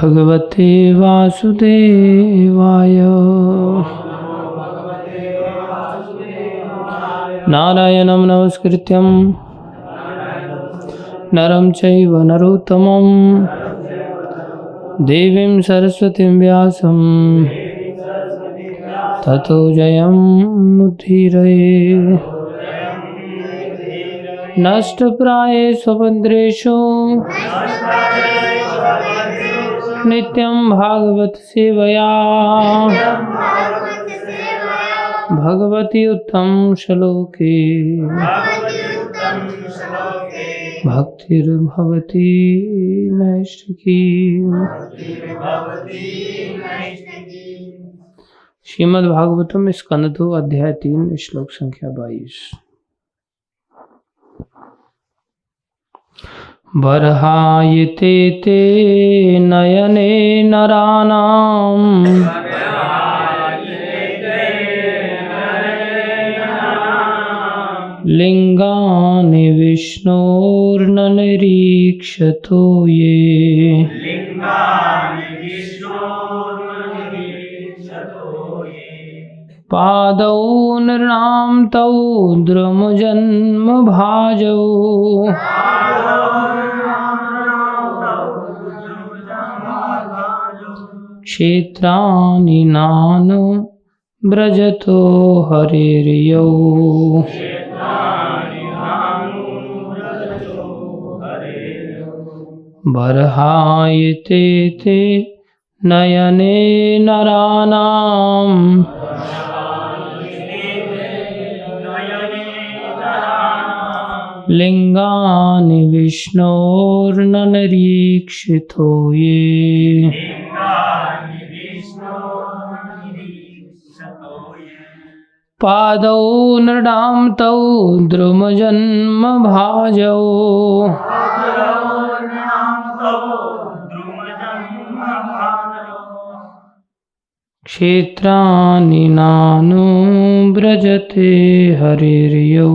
भगवते वासुदेवाय। नारायणं नमस्कृत्यं नरं चैव नरोत्तमं देवीं सरस्वतीं व्यासं ततो जयमुदीरये। नष्टप्रायेषु भद्रेषु नित्यं भागवत सेवया भगवती उत्तम श्लोके भक्तिर्भवती नैष्ठिकी। श्रीमद् भागवतम स्कंद 2 अध्याय 3 श्लोक संख्या 22। बर्हायते ते नयने नराणाम् लिंगानि विष्णोर्ननिरीक्षतो ये। पादौ नृणां तौ द्रुमजन्म भाजौ क्षेत्राणि नानो व्रजतो हरिर्यौ। बर्हायते ते नयने नराणाम् लिंगानि विष्णोर्ननिरीक्षितो ये। पादौ नृणां तौ द्रुमजन्म भाजौ क्षेत्राणि नानो व्रजते हरिर्यौ।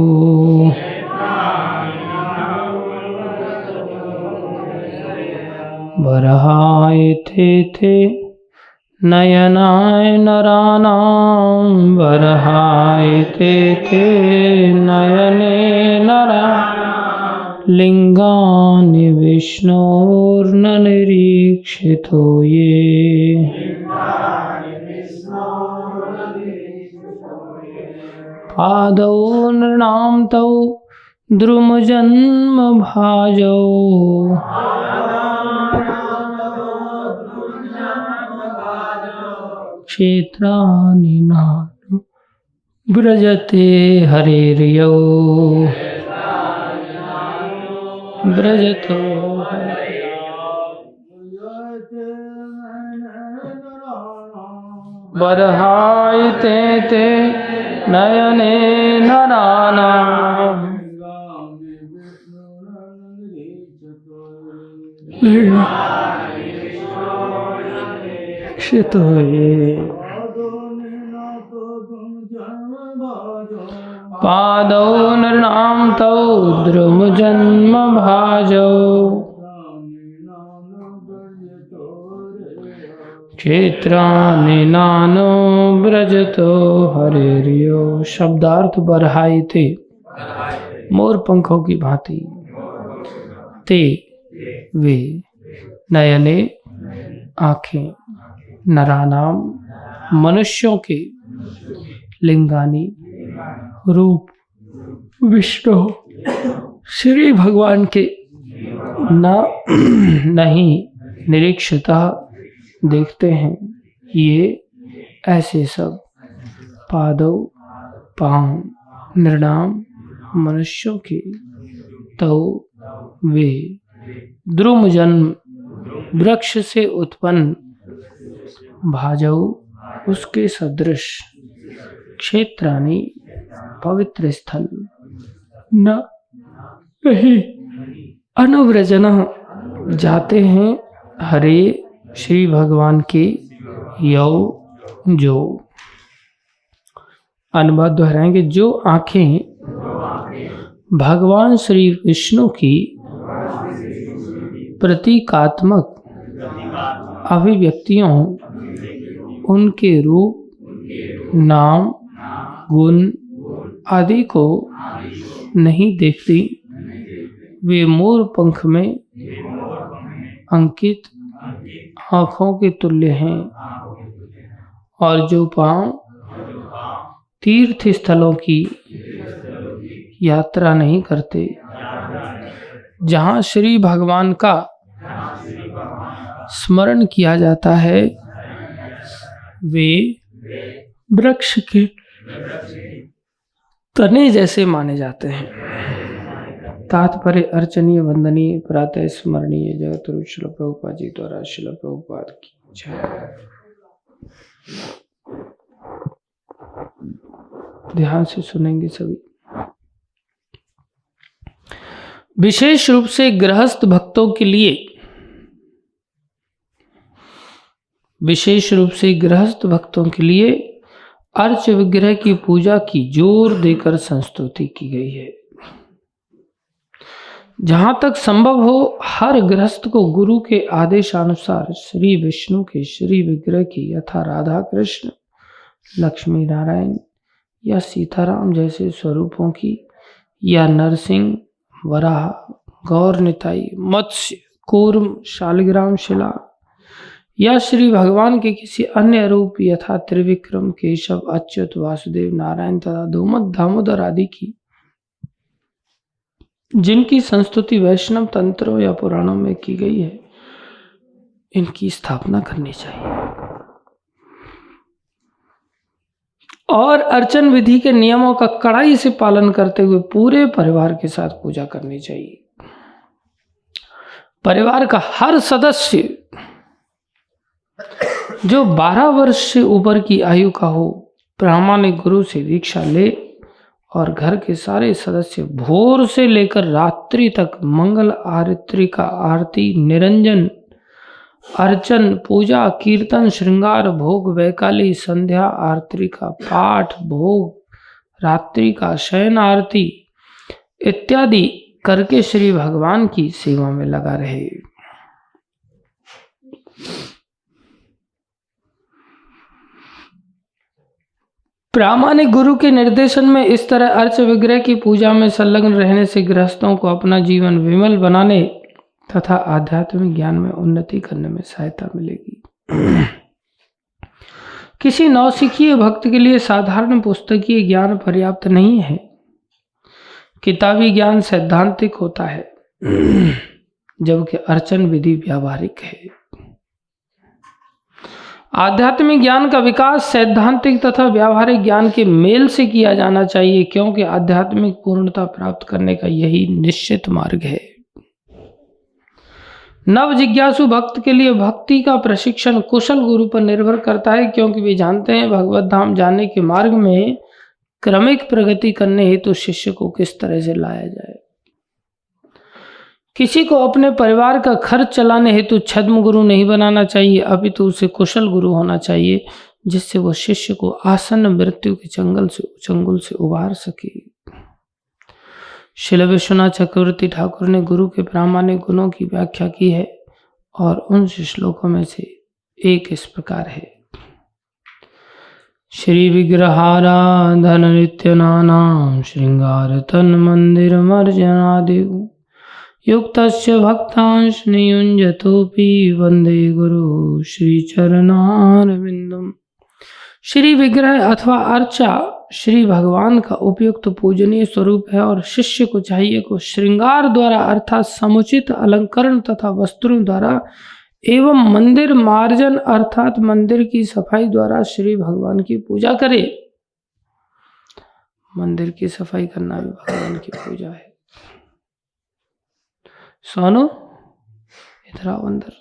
बर्हायते ते नयनाय नराणां बर्हायते ते नयने नराणां लिंगानि विष्णोर्ननिरीक्षितो ये। पादौ नृणां तौ द्रुमजन्म भाजौ क्षेत्राणि नानो व्रजते हरिर्यौ। व्रजतो बर्हायते ते नयने नराणाम् क्षितो ये। पादौ नृणां तौ द्रुमजन्म भाजौ क्षेत्राणि नानो व्रजतो हरिर्यौ। शब्दार्थ बर्हायते मोर पंखों की भांति, ते वे नयने आँखें, नरानाम मनुष्यों के, लिंगानी रूप, विष्णु श्री भगवान के नहीं निरीक्षता देखते हैं। ये ऐसे सब पादौ पांव नृणाम मनुष्यों के, तो वे द्रुम जन्म वृक्ष से उत्पन्न भाजौ उसके सदृश क्षेत्राणि पवित्र स्थल न नहीं अनुव्रजन जाते हैं हरे श्री भगवान के यौ। जो अनुवाद दोहराएंगे। जो आँखें भगवान श्री विष्णु की प्रतीकात्मक अभिव्यक्तियों, उनके रूप, नाम, गुण आदि को नहीं देखती। वे मोर पंख में अंकित आँखों के तुल्य हैं, और जो पांव तीर्थ स्थलों की यात्रा नहीं करते, जहाँ श्री भगवान का स्मरण किया जाता है, वे वृक्ष के तने जैसे माने जाते हैं। तात्पर्य अर्चनीय, वंदनीय, प्रातः स्मरणीय जगतगुरु श्रील प्रभुपाद जी द्वारा श्रील प्रभुपाद की जय। ध्यान से सुनेंगे सभी। विशेष रूप से गृहस्थ भक्तों के लिए, विशेष रूप से गृहस्थ भक्तों के लिए अर्च विग्रह की पूजा की जोर देकर संस्तुति की गई है। जहां तक संभव हो, हर गृहस्थ को गुरु के आदेशानुसार श्री विष्णु के श्री विग्रह की यथा राधा कृष्ण, लक्ष्मी नारायण या सीताराम जैसे स्वरूपों की, या नरसिंह, वराह, गौर निताई, मत्स्य, कूर्म, शालिग्राम शिला या श्री भगवान के किसी अन्य रूप यथा त्रिविक्रम, केशव, अच्युत, वासुदेव, नारायण तथा धूमत, दामोदर आदि की, जिनकी संस्तुति वैष्णव तंत्रों या पुराणों में की गई है, इनकी स्थापना करनी चाहिए और अर्चन विधि के नियमों का कड़ाई से पालन करते हुए पूरे परिवार के साथ पूजा करनी चाहिए। परिवार का हर सदस्य जो 12 वर्ष से ऊपर की आयु का हो, प्रामाणिक गुरु से दीक्षा ले और घर के सारे सदस्य भोर से लेकर रात्रि तक मंगल आरती का आरती, निरंजन, अर्चन, पूजा, कीर्तन, श्रृंगार, भोग, वैकाली, संध्या आरती का पाठ, भोग, रात्रि का शयन आरती इत्यादि करके श्री भगवान की सेवा में लगा रहे। प्रामाणिक गुरु के निर्देशन में इस तरह अर्च विग्रह की पूजा में संलग्न रहने से गृहस्थों को अपना जीवन विमल बनाने तथा आध्यात्मिक ज्ञान में उन्नति करने में सहायता मिलेगी। किसी नौसिखिए भक्त के लिए साधारण पुस्तकीय ज्ञान पर्याप्त नहीं है। किताबी ज्ञान सैद्धांतिक होता है, जबकि अर्चन विधि व्यावहारिक है। आध्यात्मिक ज्ञान का विकास सैद्धांतिक तथा व्यावहारिक ज्ञान के मेल से किया जाना चाहिए, क्योंकि आध्यात्मिक पूर्णता प्राप्त करने का यही निश्चित मार्ग है। नव जिज्ञासु भक्त के लिए भक्ति का प्रशिक्षण कुशल गुरु पर निर्भर करता है, क्योंकि वे जानते हैं भगवत धाम जाने के मार्ग में क्रमिक प्रगति करने हेतु शिष्य को किस तरह से लाया जाए। किसी को अपने परिवार का खर्च चलाने हेतु छद्म गुरु नहीं बनाना चाहिए, अपितु उसे कुशल गुरु होना चाहिए, जिससे वह शिष्य को आसन्न मृत्यु के चंगुल से उबार सके। श्रील विश्वनाथ चक्रवर्ती ठाकुर ने गुरु के प्रामाणिक गुणों की व्याख्या की है और उन श्लोकों में से एक इस प्रकार है। श्री विग्रहाराधन नित्य नानाम श्रृंगार तन मंदिर मर्जनादिव युक्तस्य भक्तांश नियुंजतोपि वंदे गुरु श्री चरणारविंदम। श्री विग्रह अथवा अर्चा श्री भगवान का उपयुक्त पूजनीय स्वरूप है और शिष्य को चाहिए को श्रृंगार द्वारा अर्थात समुचित अलंकरण तथा वस्त्रों द्वारा एवं मंदिर मार्जन अर्थात मंदिर की सफाई द्वारा श्री भगवान की पूजा करे। मंदिर की सफाई करना भी भगवान की पूजा है। सोनू इधर आओ अंदर।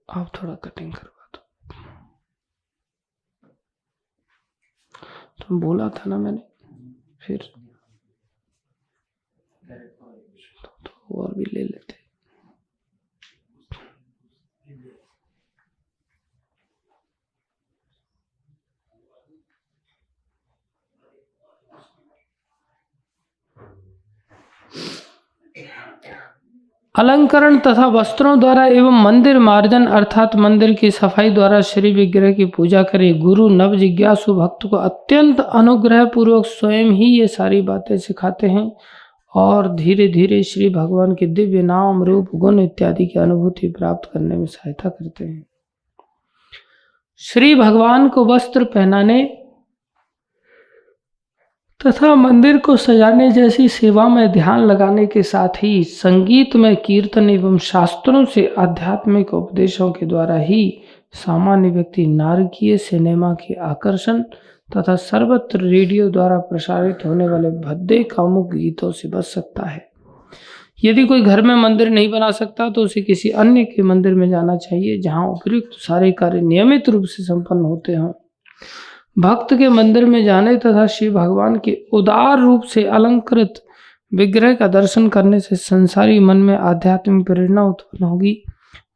आप थोड़ा कटिंग करवा दो। तुम बोला था ना मैंने, फिर तो और भी ले लेते। अलंकरण तथा वस्त्रों द्वारा एवं मंदिर मार्जन अर्थात मंदिर की सफाई द्वारा श्री विग्रह की पूजा करे। गुरु नव जिज्ञासु भक्त को अत्यंत अनुग्रह पूर्वक स्वयं ही ये सारी बातें सिखाते हैं और धीरे धीरे श्री भगवान के दिव्य नाम रूप गुण इत्यादि की अनुभूति प्राप्त करने में सहायता करते हैं। श्री भगवान को वस्त्र पहनाने तथा मंदिर को सजाने जैसी सेवा में ध्यान लगाने के साथ ही संगीत में कीर्तन एवं शास्त्रों से आध्यात्मिक उपदेशों के द्वारा ही सामान्य व्यक्ति नारकीय सिनेमा के आकर्षण तथा सर्वत्र रेडियो द्वारा प्रसारित होने वाले भद्दे कामुक गीतों से बच सकता है। यदि कोई घर में मंदिर नहीं बना सकता तो उसे किसी अन्य के मंदिर में जाना चाहिए जहां उपयुक्त सारे कार्य नियमित रूप से संपन्न होते हों। भक्त के मंदिर में जाने तथा श्री भगवान के उदार रूप से अलंकृत विग्रह का दर्शन करने से संसारी मन में आध्यात्मिक प्रेरणा उत्पन्न होगी।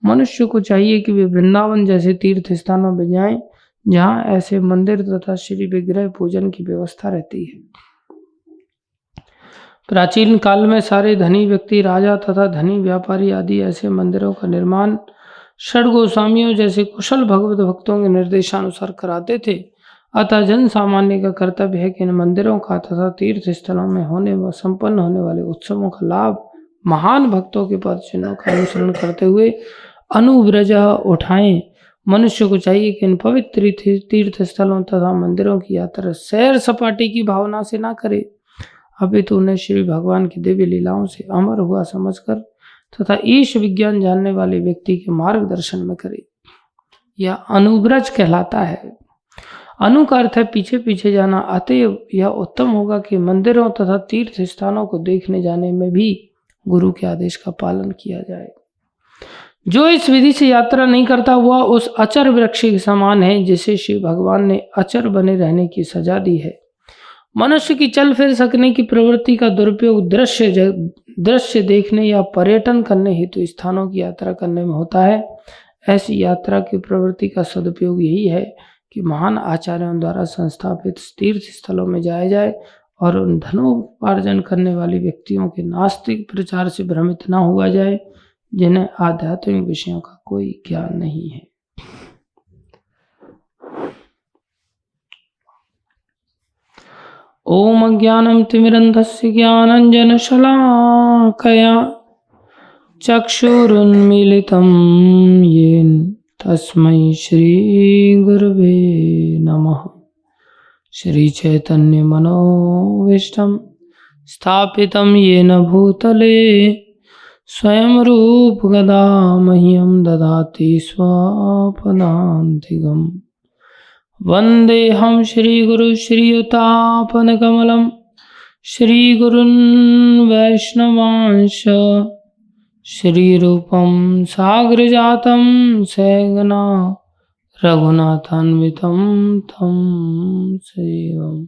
मनुष्य को चाहिए कि वे वृंदावन जैसे तीर्थ स्थानों में जाएं जहां ऐसे मंदिर तथा श्री विग्रह पूजन की व्यवस्था रहती है। प्राचीन काल में सारे धनी व्यक्ति, राजा तथा धनी व्यापारी आदि ऐसे मंदिरों का निर्माण षड गोस्वामियों जैसे कुशल भगवत भक्तों के निर्देशानुसार कराते थे। अतः जन सामान्य का कर्तव्य है कि इन मंदिरों का तथा तीर्थ स्थलों में होने व संपन्न होने वाले उत्सवों का लाभ महान भक्तों के पद चिन्हों का अनुसरण करते हुए अनुव्रज उठाएं। मनुष्य को चाहिए कि इन पवित्र तीर्थ स्थलों तथा मंदिरों की यात्रा सैर सपाटे की भावना से ना करे, अपितु उन्हें श्री भगवान की दिव्य लीलाओं से अमर हुआ समझकर तथा ईश विज्ञान जानने वाले व्यक्ति के मार्गदर्शन में करे। यह अनुव्रज कहलाता है। अनु का अर्थ है पीछे पीछे जाना। अतएव यह उत्तम होगा कि मंदिरों तथा तीर्थ स्थानों को देखने जाने में भी गुरु के आदेश का पालन किया जाए। जो इस विधि से यात्रा नहीं करता वह उस अचर वृक्ष के समान है जिसे श्री भगवान ने अचर बने रहने की सजा दी है। मनुष्य की चल फिर सकने की प्रवृत्ति का दुरुपयोग दृश्य देखने या पर्यटन करने हेतु स्थानों की यात्रा करने में होता है। ऐसी यात्रा की प्रवृत्ति का सदुपयोग यही है कि महान आचार्यों द्वारा संस्थापित तीर्थ स्थलों में जाया जाए और उन धनोपार्जन करने वाले व्यक्तियों के नास्तिक प्रचार से भ्रमित न हुआ जाए जिन्हें आध्यात्मिक विषयों का कोई ज्ञान नहीं है। ओम अज्ञानं तिमिरन्धस्य ज्ञानाञ्जनशलाकया चक्षुरुन्मीलितं येन तस्मै श्री गुरवे नमः। श्री चैतन्य मनोभीष्टं स्थापितं येन भूतले स्वयं रूप गदा मह्यं ददाति स्वपदान्तिकम्। वन्देऽहं श्रीगुरु श्रीयुतापनकमलं श्रीगुरुन् वैष्णवांश श्रीरूपं साग्रजातं सहगना रघुनाथान्वितं तं सेवं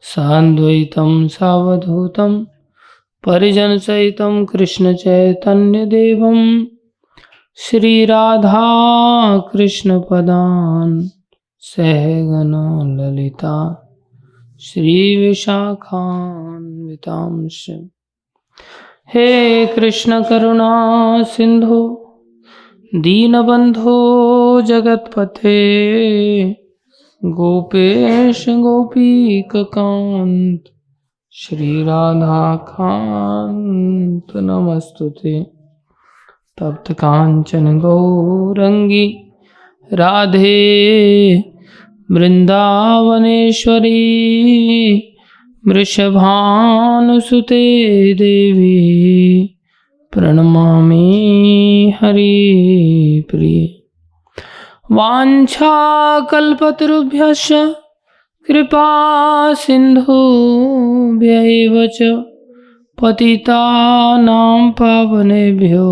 साद्वैतं सावधूतं परिजनसहितं कृष्णचैतन्यदेवं श्रीराधा कृष्णपदान् सहगना ललिता श्रीविशाखान्वितांश्च। हे कृष्ण करुणा सिंधु दीनबंधो जगतपते गोपेश गोपीकांत श्री राधा कांत नमस्तुते। तप्त कांचन गौरंगी राधे वृंदावनेश्वरी वृषभानुसुते देवी प्रणमामि हरिप्रिये। वाञ्छाकल्पतरुभ्यश्च कृपा सिन्धुभ्यैव च पतितानां पावनेभ्यो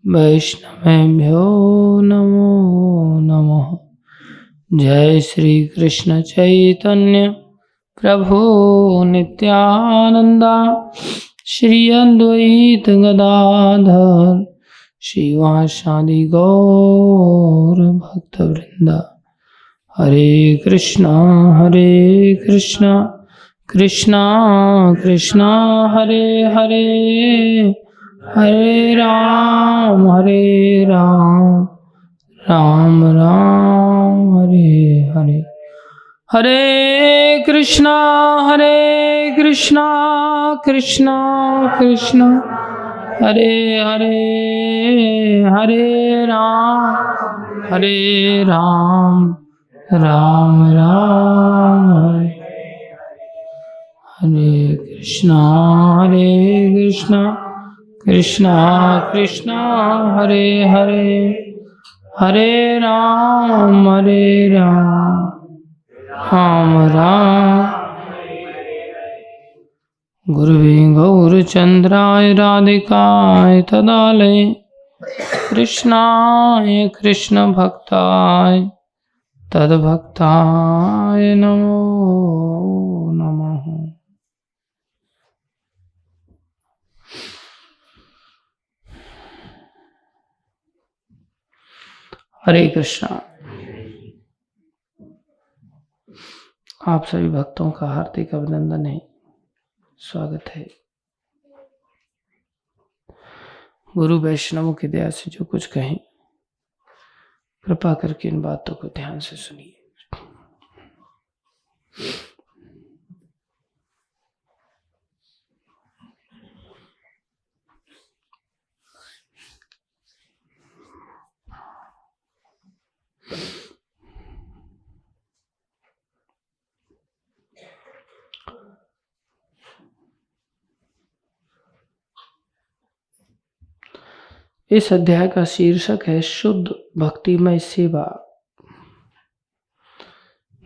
वैष्णवेभ्यो नमो नमः। जय श्री कृष्ण चैतन्य प्रभु नित्यानंदा श्री अद्वैत गदाधर श्रीवासादि गौर भक्तवृंदा। हरे कृष्णा कृष्णा कृष्णा हरे हरे हरे राम राम राम हरे हरे, हरे कृष्णा कृष्णा कृष्णा हरे हरे, हरे राम राम राम हरे कृष्णा कृष्णा कृष्णा हरे हरे, हरे राम राम राम। गुरुवे गौरचंद्राय राधिकाय तदालये कृष्णाय कृष्ण भक्ताय तद्भक्ताय नमो नमः। हरे कृष्णा। आप सभी भक्तों का हार्दिक अभिनंदन है, स्वागत है। गुरु वैष्णवों की दया से जो कुछ कहें, कृपा करके इन बातों को ध्यान से सुनिए। इस अध्याय का शीर्षक है शुद्ध भक्तिमय सेवा,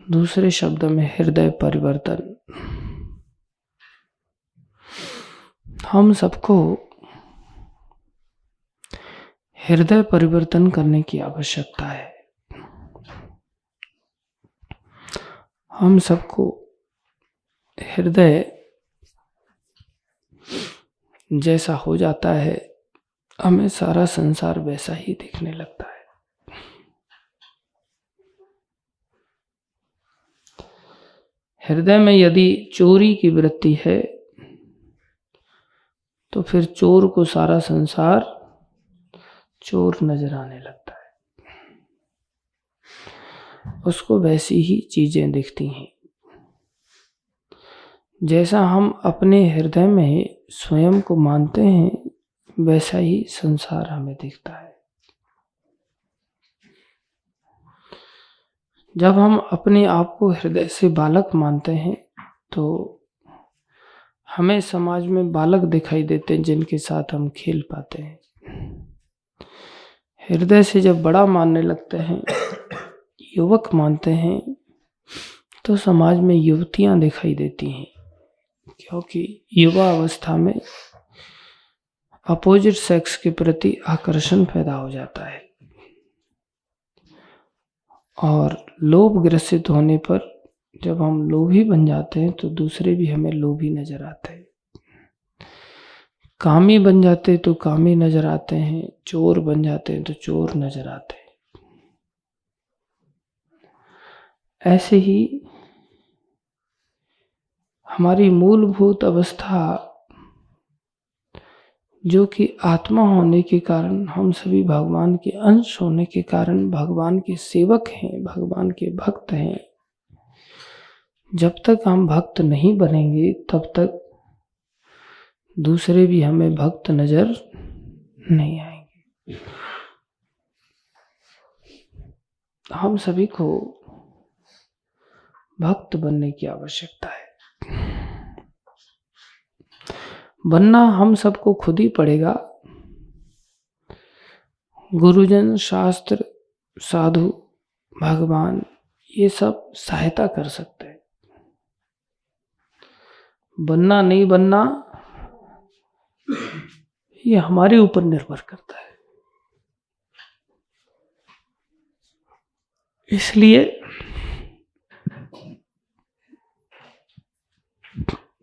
दूसरे शब्द में हृदय परिवर्तन। हम सबको हृदय परिवर्तन करने की आवश्यकता है। हम सबको हृदय जैसा हो जाता है, हमें सारा संसार वैसा ही दिखने लगता है। हृदय में यदि चोरी की वृत्ति है तो फिर चोर को सारा संसार चोर नजर आने लगता है, उसको वैसी ही चीजें दिखती हैं। जैसा हम अपने हृदय में स्वयं को मानते हैं, वैसा ही संसार हमें दिखता है। जब हम अपने आप को हृदय से बालक मानते हैं तो हमें समाज में बालक दिखाई देते हैं जिनके साथ हम खेल पाते हैं। हृदय से जब बड़ा मानने लगते हैं, युवक मानते हैं, तो समाज में युवतियां दिखाई देती हैं, क्योंकि युवा अवस्था में अपोजिट सेक्स के प्रति आकर्षण पैदा हो जाता है और लोभ ग्रसित होने पर जब हम लोभी बन जाते हैं तो दूसरे भी हमें लोभी नजर आते हैं। कामी बन जाते तो कामी नजर आते हैं, चोर बन जाते हैं तो चोर नजर आते हैं। ऐसे ही हमारी मूलभूत अवस्था, जो कि आत्मा होने के कारण, हम सभी भगवान के अंश होने के कारण भगवान के सेवक हैं, भगवान के भक्त हैं। जब तक हम भक्त नहीं बनेंगे तब तक दूसरे भी हमें भक्त नजर नहीं आएंगे। हम सभी को भक्त बनने की आवश्यकता है। बनना हम सबको खुद ही पड़ेगा। गुरुजन, शास्त्र, साधु, भगवान, ये सब सहायता कर सकते हैं। बनना नहीं बनना ये हमारे ऊपर निर्भर करता है। इसलिए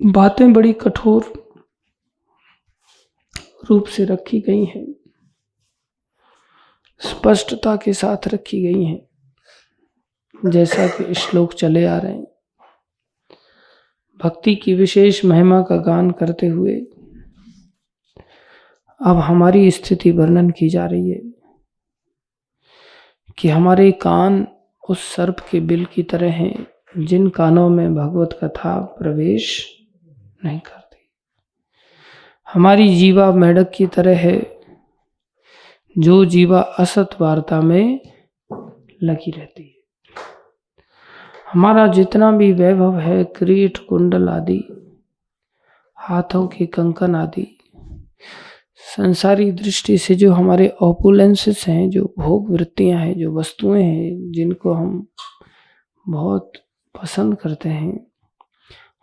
बातें बड़ी कठोर रूप से रखी गई हैं, स्पष्टता के साथ रखी गई हैं। जैसा कि श्लोक चले आ रहे हैं, भक्ति की विशेष महिमा का गान करते हुए अब हमारी स्थिति वर्णन की जा रही है कि हमारे कान उस सर्प के बिल की तरह हैं जिन कानों में भगवत कथा प्रवेश नहीं करती। हमारी जीवा मेढक की तरह है जो जीवा असत वार्ता में लगी रहती है। हमारा जितना भी वैभव है, किरीट कुंडल आदि, हाथों के कंकन आदि, संसारी दृष्टि से जो हमारे ऑपुलेंसेस हैं, जो भोग वृत्तियां हैं, जो वस्तुएं हैं जिनको हम बहुत पसंद करते हैं,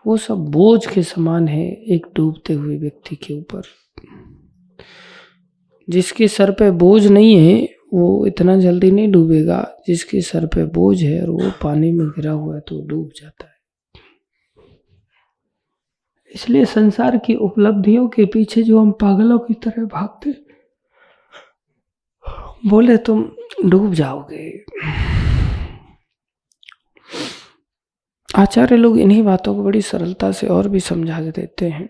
वो सब बोझ के समान है एक डूबते हुए व्यक्ति के ऊपर। जिसके सर पे बोझ नहीं है वो इतना जल्दी नहीं डूबेगा, जिसके सर पे बोझ है और वो पानी में गिरा हुआ है तो डूब जाता है। इसलिए संसार की उपलब्धियों के पीछे जो हम पागलों की तरह भागते, बोले तुम डूब जाओगे। आचार्य लोग इन्हीं बातों को बड़ी सरलता से और भी समझा देते हैं।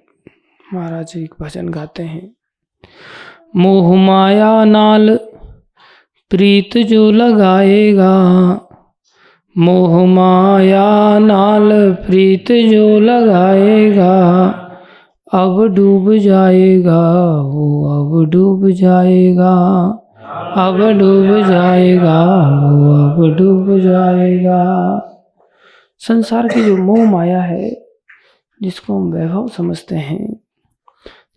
महाराज जी एक भजन गाते हैं, मोह माया नाल प्रीत जो लगाएगा, मोह माया नाल प्रीत जो लगाएगा, अब डूब जाएगा वो, अब डूब जाएगा, अब डूब जाएगा वो, अब डूब जाएगा। संसार की जो मोह माया है, जिसको हम वैभव समझते हैं,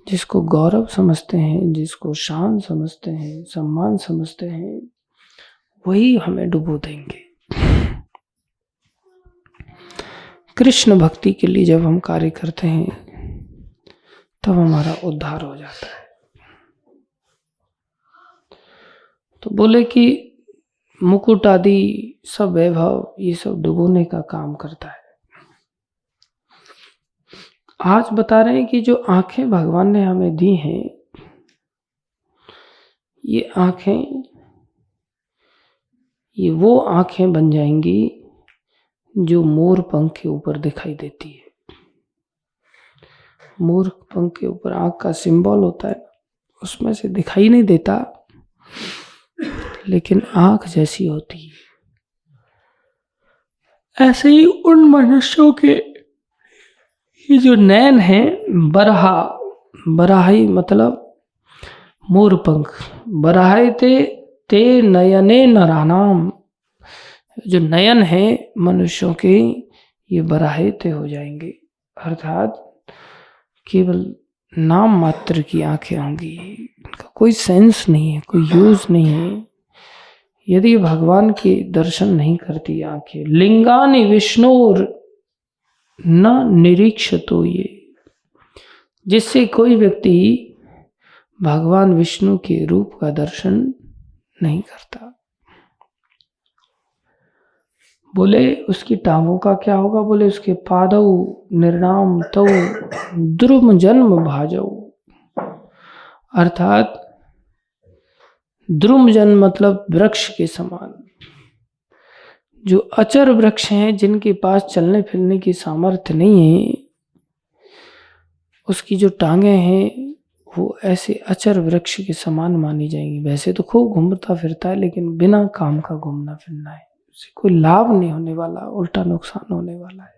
जिसको गौरव समझते हैं, जिसको शान समझते हैं, सम्मान समझते हैं, वही हमें डुबो देंगे। कृष्ण भक्ति के लिए जब हम कार्य करते हैं तब हमारा उद्धार हो जाता है। तो बोले कि मुकुट आदि सब वैभव ये सब डुबोने का काम करता है। आज बता रहे हैं कि जो आंखें भगवान ने हमें दी हैं, ये आंखें, ये वो आंखें बन जाएंगी जो मोर पंख के ऊपर दिखाई देती है। मोर पंख के ऊपर आंख का सिंबल होता है, उसमें से दिखाई नहीं देता लेकिन आंख जैसी होती है। ऐसे ही उन मनुष्यों के ये जो नयन है, बरहा, बराही मतलब मोर पंख, बराहे ते नयने नरानाम, जो नयन है मनुष्यों के ये बराहेते हो जाएंगे, अर्थात केवल नाम मात्र की आंखें होंगी, इनका कोई सेंस नहीं है, कोई यूज नहीं है। यदि भगवान के दर्शन नहीं करती आंखें, लिंगानि विष्णुर न निरीक्षतो, ये जिससे कोई व्यक्ति भगवान विष्णु के रूप का दर्शन नहीं करता। बोले उसकी टांगों का क्या होगा? बोले उसके पादौ निर्णाम तौ द्रुम जन्म भाजौ, अर्थात द्रुम जन्म मतलब वृक्ष के समान। जो अचर वृक्ष हैं, जिनके पास चलने फिरने की सामर्थ्य नहीं है, उसकी जो टांगे हैं वो ऐसे अचर वृक्ष के समान मानी जाएंगी। वैसे तो खूब घूमता फिरता है, लेकिन बिना काम का घूमना फिरना है, उससे कोई लाभ नहीं होने वाला, उल्टा नुकसान होने वाला है।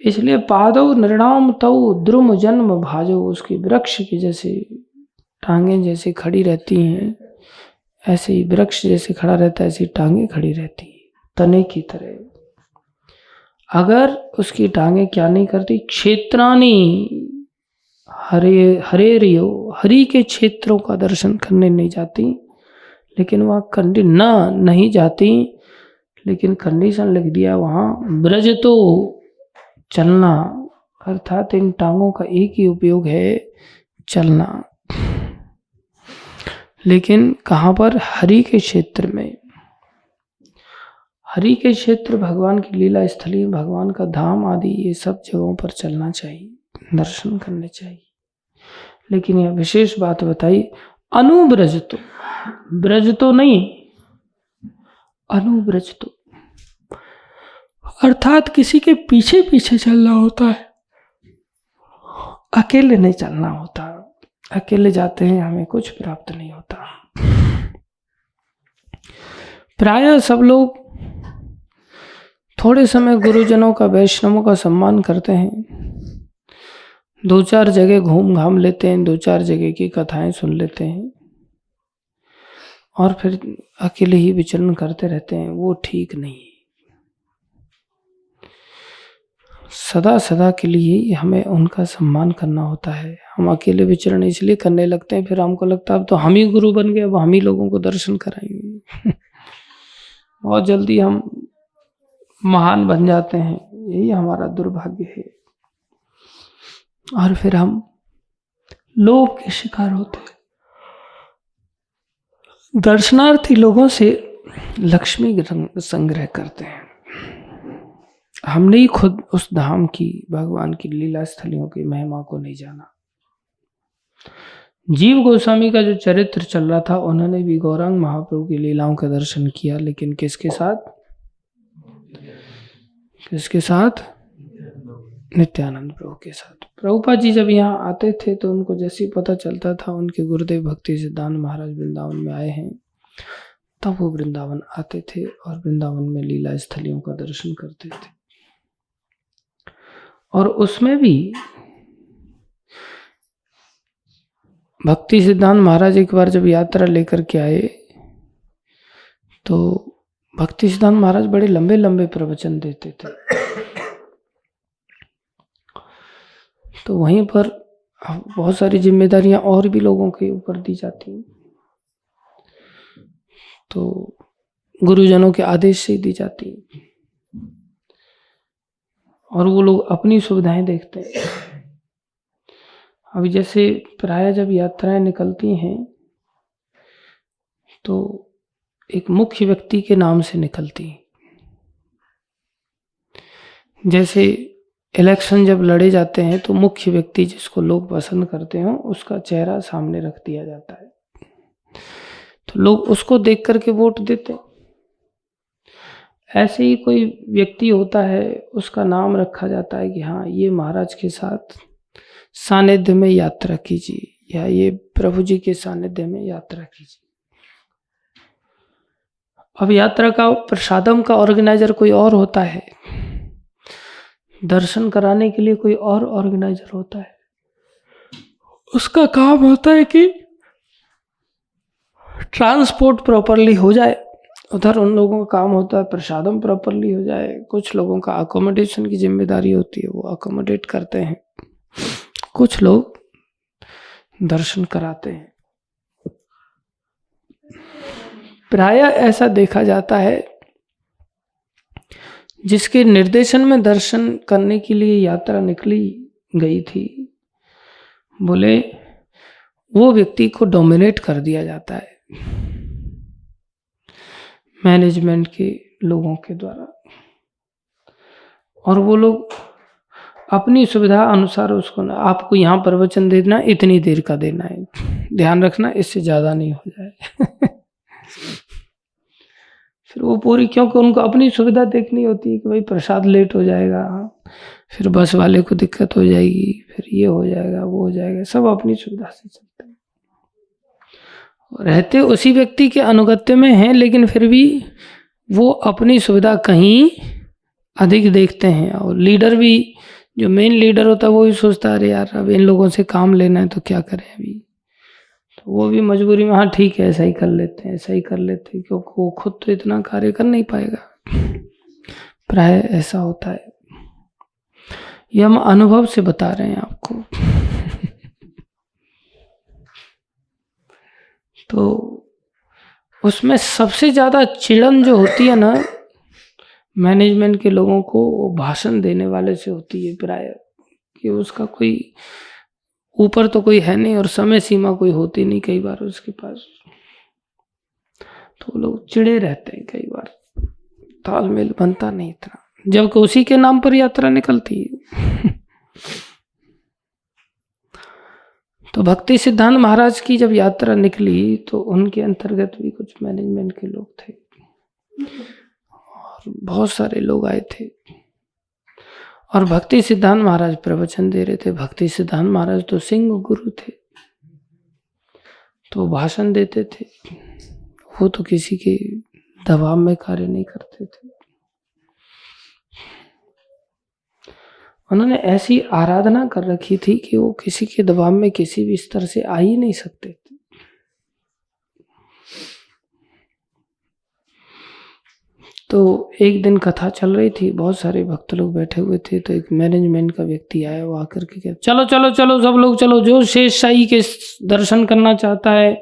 इसलिए पादौ निर्णाम तौ द्रुम जन्म भाजो, उसकी वृक्ष की जैसे टांगे जैसे खड़ी रहती हैं, ऐसे ही वृक्ष जैसे खड़ा रहता है, ऐसी टांगे खड़ी रहती है तने की तरह। अगर उसकी टांगे क्या नहीं करती, क्षेत्रानी हरे रियो, हरि के क्षेत्रों का दर्शन करने नहीं जाती, लेकिन वहाँ नहीं जाती, लेकिन कंडीशन लिख दिया वहाँ, ब्रज तो चलना, अर्थात इन टांगों का एक ही उपयोग है, चलना। लेकिन कहाँ पर? हरि के क्षेत्र में। हरि के क्षेत्र भगवान की लीला स्थली, भगवान का धाम आदि, ये सब जगहों पर चलना चाहिए, दर्शन करने चाहिए। लेकिन यह विशेष बात बताई, अनुब्रजतो, ब्रजतो नहीं, अनुब्रजतो, अर्थात किसी के पीछे पीछे चलना होता है, अकेले नहीं चलना होता। अकेले जाते हैं हमें कुछ प्राप्त नहीं होता। प्रायः सब लोग थोड़े समय गुरुजनों का, वैष्णवों का सम्मान करते हैं, 2-4 जगह घूम घाम लेते हैं, 2-4 जगह की कथाएं सुन लेते हैं और फिर अकेले ही विचरण करते रहते हैं। वो ठीक नहीं। सदा सदा के लिए हमें उनका सम्मान करना होता है। हम अकेले विचरण इसलिए करने लगते हैं, फिर हमको लगता है अब तो हम ही गुरु बन गए, अब हम ही लोगों को दर्शन कराएंगे। बहुत जल्दी हम महान बन जाते हैं, यही हमारा दुर्भाग्य है। और फिर हम लोभ के शिकार होते हैं। दर्शनार्थी लोगों से लक्ष्मी संग्रह करते हैं। हमने ही खुद उस धाम की, भगवान की लीला स्थलियों की महिमा को नहीं जाना। जीव गोस्वामी का जो चरित्र चल रहा था, उन्होंने भी गौरांग महाप्रभु की लीलाओं का दर्शन किया, लेकिन किसके साथ? किसके साथ? नित्यानंद प्रभु के साथ। प्रभुपाद जी जब यहाँ आते थे तो उनको जैसे ही पता चलता था उनके गुरुदेव भक्ति सिद्धांत महाराज वृंदावन में आए हैं, तब वो वृंदावन आते थे और वृंदावन में लीला स्थलियों का दर्शन करते थे। और उसमें भी भक्ति सिद्धांत महाराज एक बार जब यात्रा लेकर के आए तो भक्ति सिद्धांत महाराज बड़े लंबे लंबे प्रवचन देते थे। तो वहीं पर बहुत सारी जिम्मेदारियां और भी लोगों के ऊपर दी जाती, तो गुरुजनों के आदेश से दी जाती, और वो लोग अपनी सुविधाएं देखते हैं। अभी जैसे प्रायः जब यात्राएं निकलती हैं तो एक मुख्य व्यक्ति के नाम से निकलती। जैसे इलेक्शन जब लड़े जाते हैं तो मुख्य व्यक्ति जिसको लोग पसंद करते हो उसका चेहरा सामने रख दिया जाता है, तो लोग उसको देख करके वोट देते हैं। ऐसे ही कोई व्यक्ति होता है, उसका नाम रखा जाता है कि हाँ ये महाराज के साथ सानिध्य में यात्रा कीजिए या ये प्रभु जी के सानिध्य में यात्रा कीजिए। अब यात्रा का प्रसादम का ऑर्गेनाइजर कोई और होता है, दर्शन कराने के लिए कोई और ऑर्गेनाइजर होता है। उसका काम होता है कि ट्रांसपोर्ट प्रॉपरली हो जाए, उधर उन लोगों का काम होता है प्रसादम प्रॉपरली हो जाए। कुछ लोगों का अकोमोडेशन की जिम्मेदारी होती है, वो अकोमोडेट करते हैं, कुछ लोग दर्शन कराते हैं। प्रायः ऐसा देखा जाता है जिसके निर्देशन में दर्शन करने के लिए यात्रा निकली गई थी, बोले वो व्यक्ति को डोमिनेट कर दिया जाता है मैनेजमेंट के लोगों के द्वारा, और वो लोग अपनी सुविधा अनुसार उसको, आपको यहाँ प्रवचन देना इतनी देर का देना है, ध्यान रखना इससे ज़्यादा नहीं हो जाए। फिर वो पूरी, क्योंकि उनको अपनी सुविधा देखनी होती है कि भाई प्रसाद लेट हो जाएगा, फिर बस वाले को दिक्कत हो जाएगी, फिर ये हो जाएगा वो हो जाएगा, सब अपनी सुविधा से चलते हैं। रहते उसी व्यक्ति के अनुगत्य में हैं, लेकिन फिर भी वो अपनी सुविधा कहीं अधिक देखते हैं। और लीडर भी, जो मेन लीडर होता है वो भी सोचता है अरे यार अब इन लोगों से काम लेना है तो क्या करें अभी, तो वो भी मजबूरी में हाँ ठीक है ऐसा ही कर लेते हैं, ऐसा ही कर लेते हैं, क्योंकि वो खुद तो इतना कार्य कर नहीं पाएगा। प्राय ऐसा होता है, ये हम अनुभव से बता रहे हैं आपको। तो उसमें सबसे ज़्यादा चिड़न जो होती है ना मैनेजमेंट के लोगों को, वो भाषण देने वाले से होती है प्राय, कि उसका कोई ऊपर तो कोई है नहीं और समय सीमा कोई होती नहीं कई बार उसके पास, तो लोग चिड़े रहते हैं, कई बार तालमेल बनता नहीं इतना, जबकि उसी के नाम पर यात्रा निकलती है। तो भक्ति सिद्धांत महाराज की जब यात्रा निकली तो उनके अंतर्गत भी कुछ मैनेजमेंट के लोग थे और बहुत सारे लोग आए थे, और भक्ति सिद्धांत महाराज प्रवचन दे रहे थे। भक्ति सिद्धांत महाराज तो सिंह गुरु थे, तो भाषण देते थे, वो तो किसी के दबाव में कार्य नहीं करते थे। उन्होंने ऐसी आराधना कर रखी थी कि वो किसी के दबाव में किसी भी स्तर से आ ही नहीं सकते थे। तो एक दिन कथा चल रही थी, बहुत सारे भक्त लोग बैठे हुए थे, तो एक मैनेजमेंट का व्यक्ति आया, वो आकर के कहा, चलो चलो चलो सब लोग चलो, जो शेष शाही के दर्शन करना चाहता है,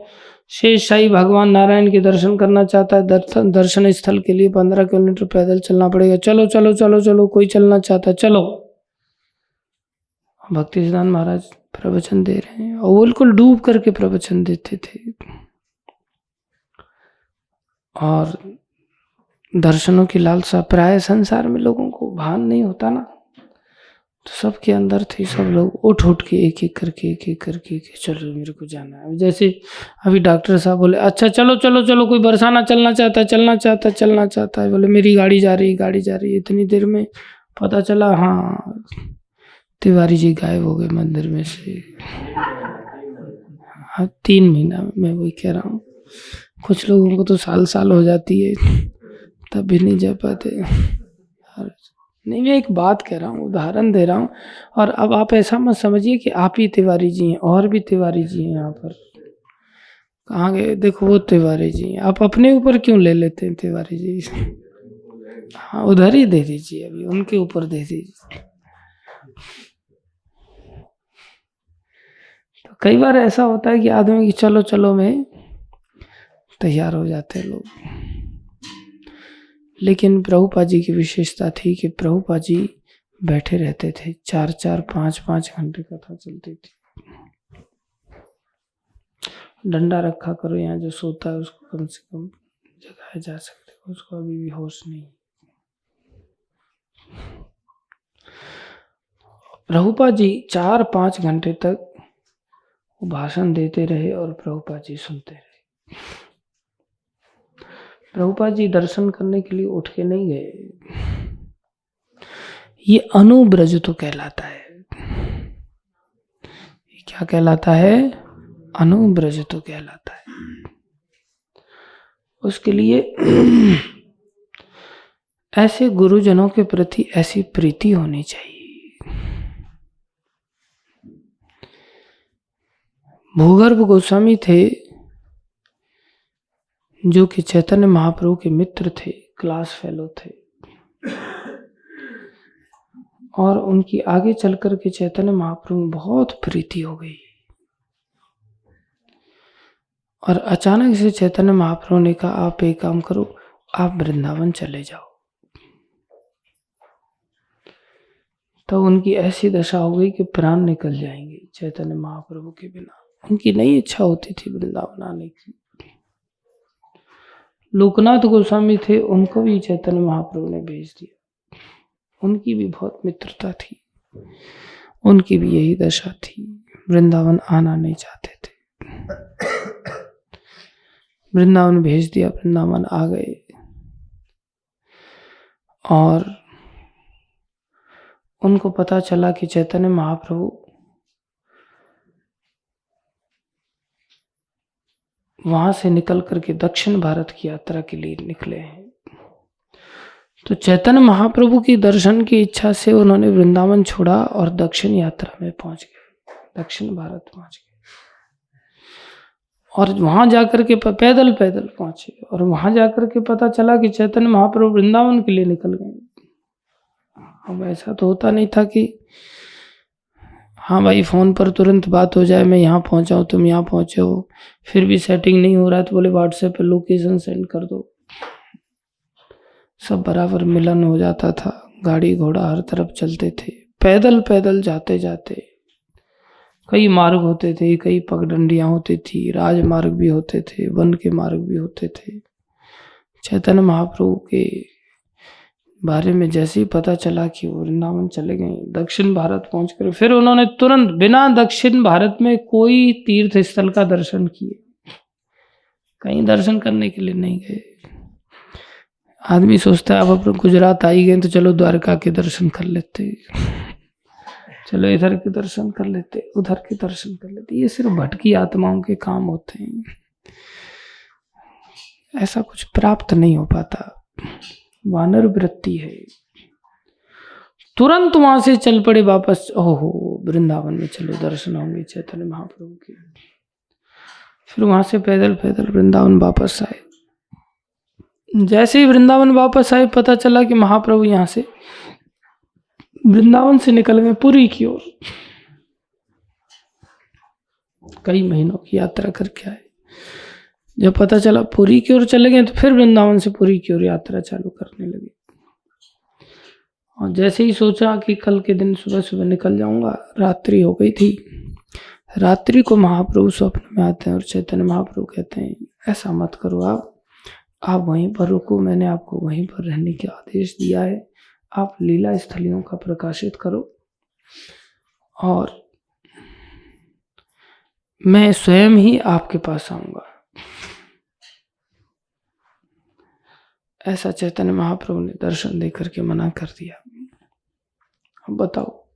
शेष शाही भगवान नारायण के दर्शन करना चाहता है, दर्शन स्थल के लिए 15 किलोमीटर पैदल चलना पड़ेगा, चलो चलो चलो चलो, कोई चलना चाहता है चलो। भक्ति सिद्धांत महाराज प्रवचन दे रहे हैं और बिल्कुल डूब करके प्रवचन देते थे, और दर्शनों की लालसा प्राय संसार में लोगों को भान नहीं होता ना, तो सबके अंदर थी। सब लोग उठ के एक एक करके चलो मेरे को जाना है। जैसे अभी डॉक्टर साहब बोले अच्छा चलो चलो चलो, कोई बरसाना चलना चाहता है, बोले मेरी गाड़ी जा रही है। इतनी देर में पता चला हाँ तिवारी जी गायब हो गए मंदिर में से। हाँ 3 महीना में, मैं वही कह रहा हूँ, कुछ लोगों को तो साल हो जाती है तब भी नहीं जा पाते। नहीं, मैं एक बात कह रहा हूँ, उदाहरण दे रहा हूँ। और अब आप ऐसा मत समझिए कि आप ही तिवारी जी हैं, और भी तिवारी जी हैं यहाँ पर। कहाँ गए? देखो वो तिवारी जी हैं। आप अपने ऊपर क्यों ले लेते हैं तिवारी जी? हाँ उधर ही दे दीजिए, अभी उनके ऊपर दे दीजिए। तो कई बार ऐसा होता है कि आदमी की चलो चलो में तैयार हो जाते हैं लोग। लेकिन प्रभुपाद जी की विशेषता थी कि प्रभुपाद जी बैठे रहते थे, 4-4, 5-5 घंटे कथा चलती थी। डंडा रखा करो, यहाँ जो सोता है उसको कम से कम जगाया जा सकते, उसको अभी भी होश नहीं। प्रभुपाद जी 4-5 घंटे तक वो भाषण देते रहे और प्रभुपाद जी सुनते रहे। प्रभुपाद जी दर्शन करने के लिए उठ के नहीं गए। ये अनुब्रज तो कहलाता है। ये क्या कहलाता है? अनुब्रज तो कहलाता है। उसके लिए ऐसे गुरुजनों के प्रति ऐसी प्रीति होनी चाहिए। भूगर्भ गोस्वामी थे जो कि चैतन्य महाप्रभु के मित्र थे, क्लास फेलो थे, और उनकी आगे चलकर के चैतन्य महाप्रभु में बहुत प्रीति हो गई। और अचानक से चैतन्य महाप्रभु ने कहा आप एक काम करो, आप वृंदावन चले जाओ। तो उनकी ऐसी दशा हो गई कि प्राण निकल जाएंगे चैतन्य महाप्रभु के बिना। उनकी नई इच्छा होती थी वृंदावन आने की। लोकनाथ गोस्वामी थे, उनको भी चैतन्य महाप्रभु ने भेज दिया। उनकी भी बहुत मित्रता थी, उनकी भी यही दशा थी, वृंदावन आना नहीं चाहते थे। वृंदावन भेज दिया, वृंदावन आ गए। और उनको पता चला कि चैतन्य महाप्रभु वहां से निकल करके दक्षिण भारत की यात्रा के लिए निकले हैं। तो चैतन्य महाप्रभु की दर्शन की इच्छा से उन्होंने वृंदावन छोड़ा और दक्षिण यात्रा में पहुंच गए, दक्षिण भारत पहुंच गए। और वहां जाकर के पैदल पहुंचे, और वहां जाकर के पता चला कि चैतन्य महाप्रभु वृंदावन के लिए निकल गए। अब ऐसा तो होता नहीं था कि हाँ भाई फोन पर तुरंत बात हो जाए, मैं यहाँ पहुंचा हूँ तुम यहाँ पहुंचे हो। फिर भी सेटिंग नहीं हो रहा है तो बोले व्हाट्सएप पे लोकेशन सेंड कर दो। सब बराबर मिलन हो जाता था, गाड़ी घोड़ा हर तरफ चलते थे, पैदल जाते जाते। कई मार्ग होते थे, कई पगडंडियां होती थी, राजमार्ग भी होते थे, वन के मार्ग भी होते थे। चैतन्य महाप्रभु के बारे में जैसे ही पता चला कि वो वृंदावन चले गए, दक्षिण भारत पहुंचकर फिर उन्होंने तुरंत बिना दक्षिण भारत में कोई तीर्थ स्थल का दर्शन किए, कहीं दर्शन करने के लिए नहीं गए। आदमी सोचता है अब अपन गुजरात आई गए तो चलो द्वारका के दर्शन कर लेते। चलो इधर के दर्शन कर लेते, उधर के दर्शन कर लेते। ये सिर्फ भटकी आत्माओं के काम होते हैं, ऐसा कुछ प्राप्त नहीं हो पाता। वानर वृत्ति है। तुरंत वहां से चल पड़े वापस, ओहो वृंदावन में चलो दर्शन होंगे चैतन्य महाप्रभु के। फिर वहां से पैदल पैदल वृंदावन वापस आए। जैसे ही वृंदावन वापस आए, पता चला कि महाप्रभु यहाँ से वृंदावन से निकल गए पुरी की ओर। कई महीनों की यात्रा करके आए। जब पता चला पुरी की ओर चले गए, तो फिर वृंदावन से पुरी की ओर यात्रा चालू करने लगे। और जैसे ही सोचा कि कल के दिन सुबह सुबह निकल जाऊंगा, रात्रि हो गई थी। रात्रि को महाप्रभु स्वप्न में आते हैं और चैतन्य महाप्रभु कहते हैं, ऐसा मत करो, आप वहीं पर रुको, मैंने आपको वहीं पर रहने का आदेश दिया है। आप लीला स्थलियों का प्रकाशित करो और मैं स्वयं ही आपके पास आऊंगा। ऐसा चैतन्य महाप्रभु ने दर्शन देकर के मना कर दिया। अब बताओ,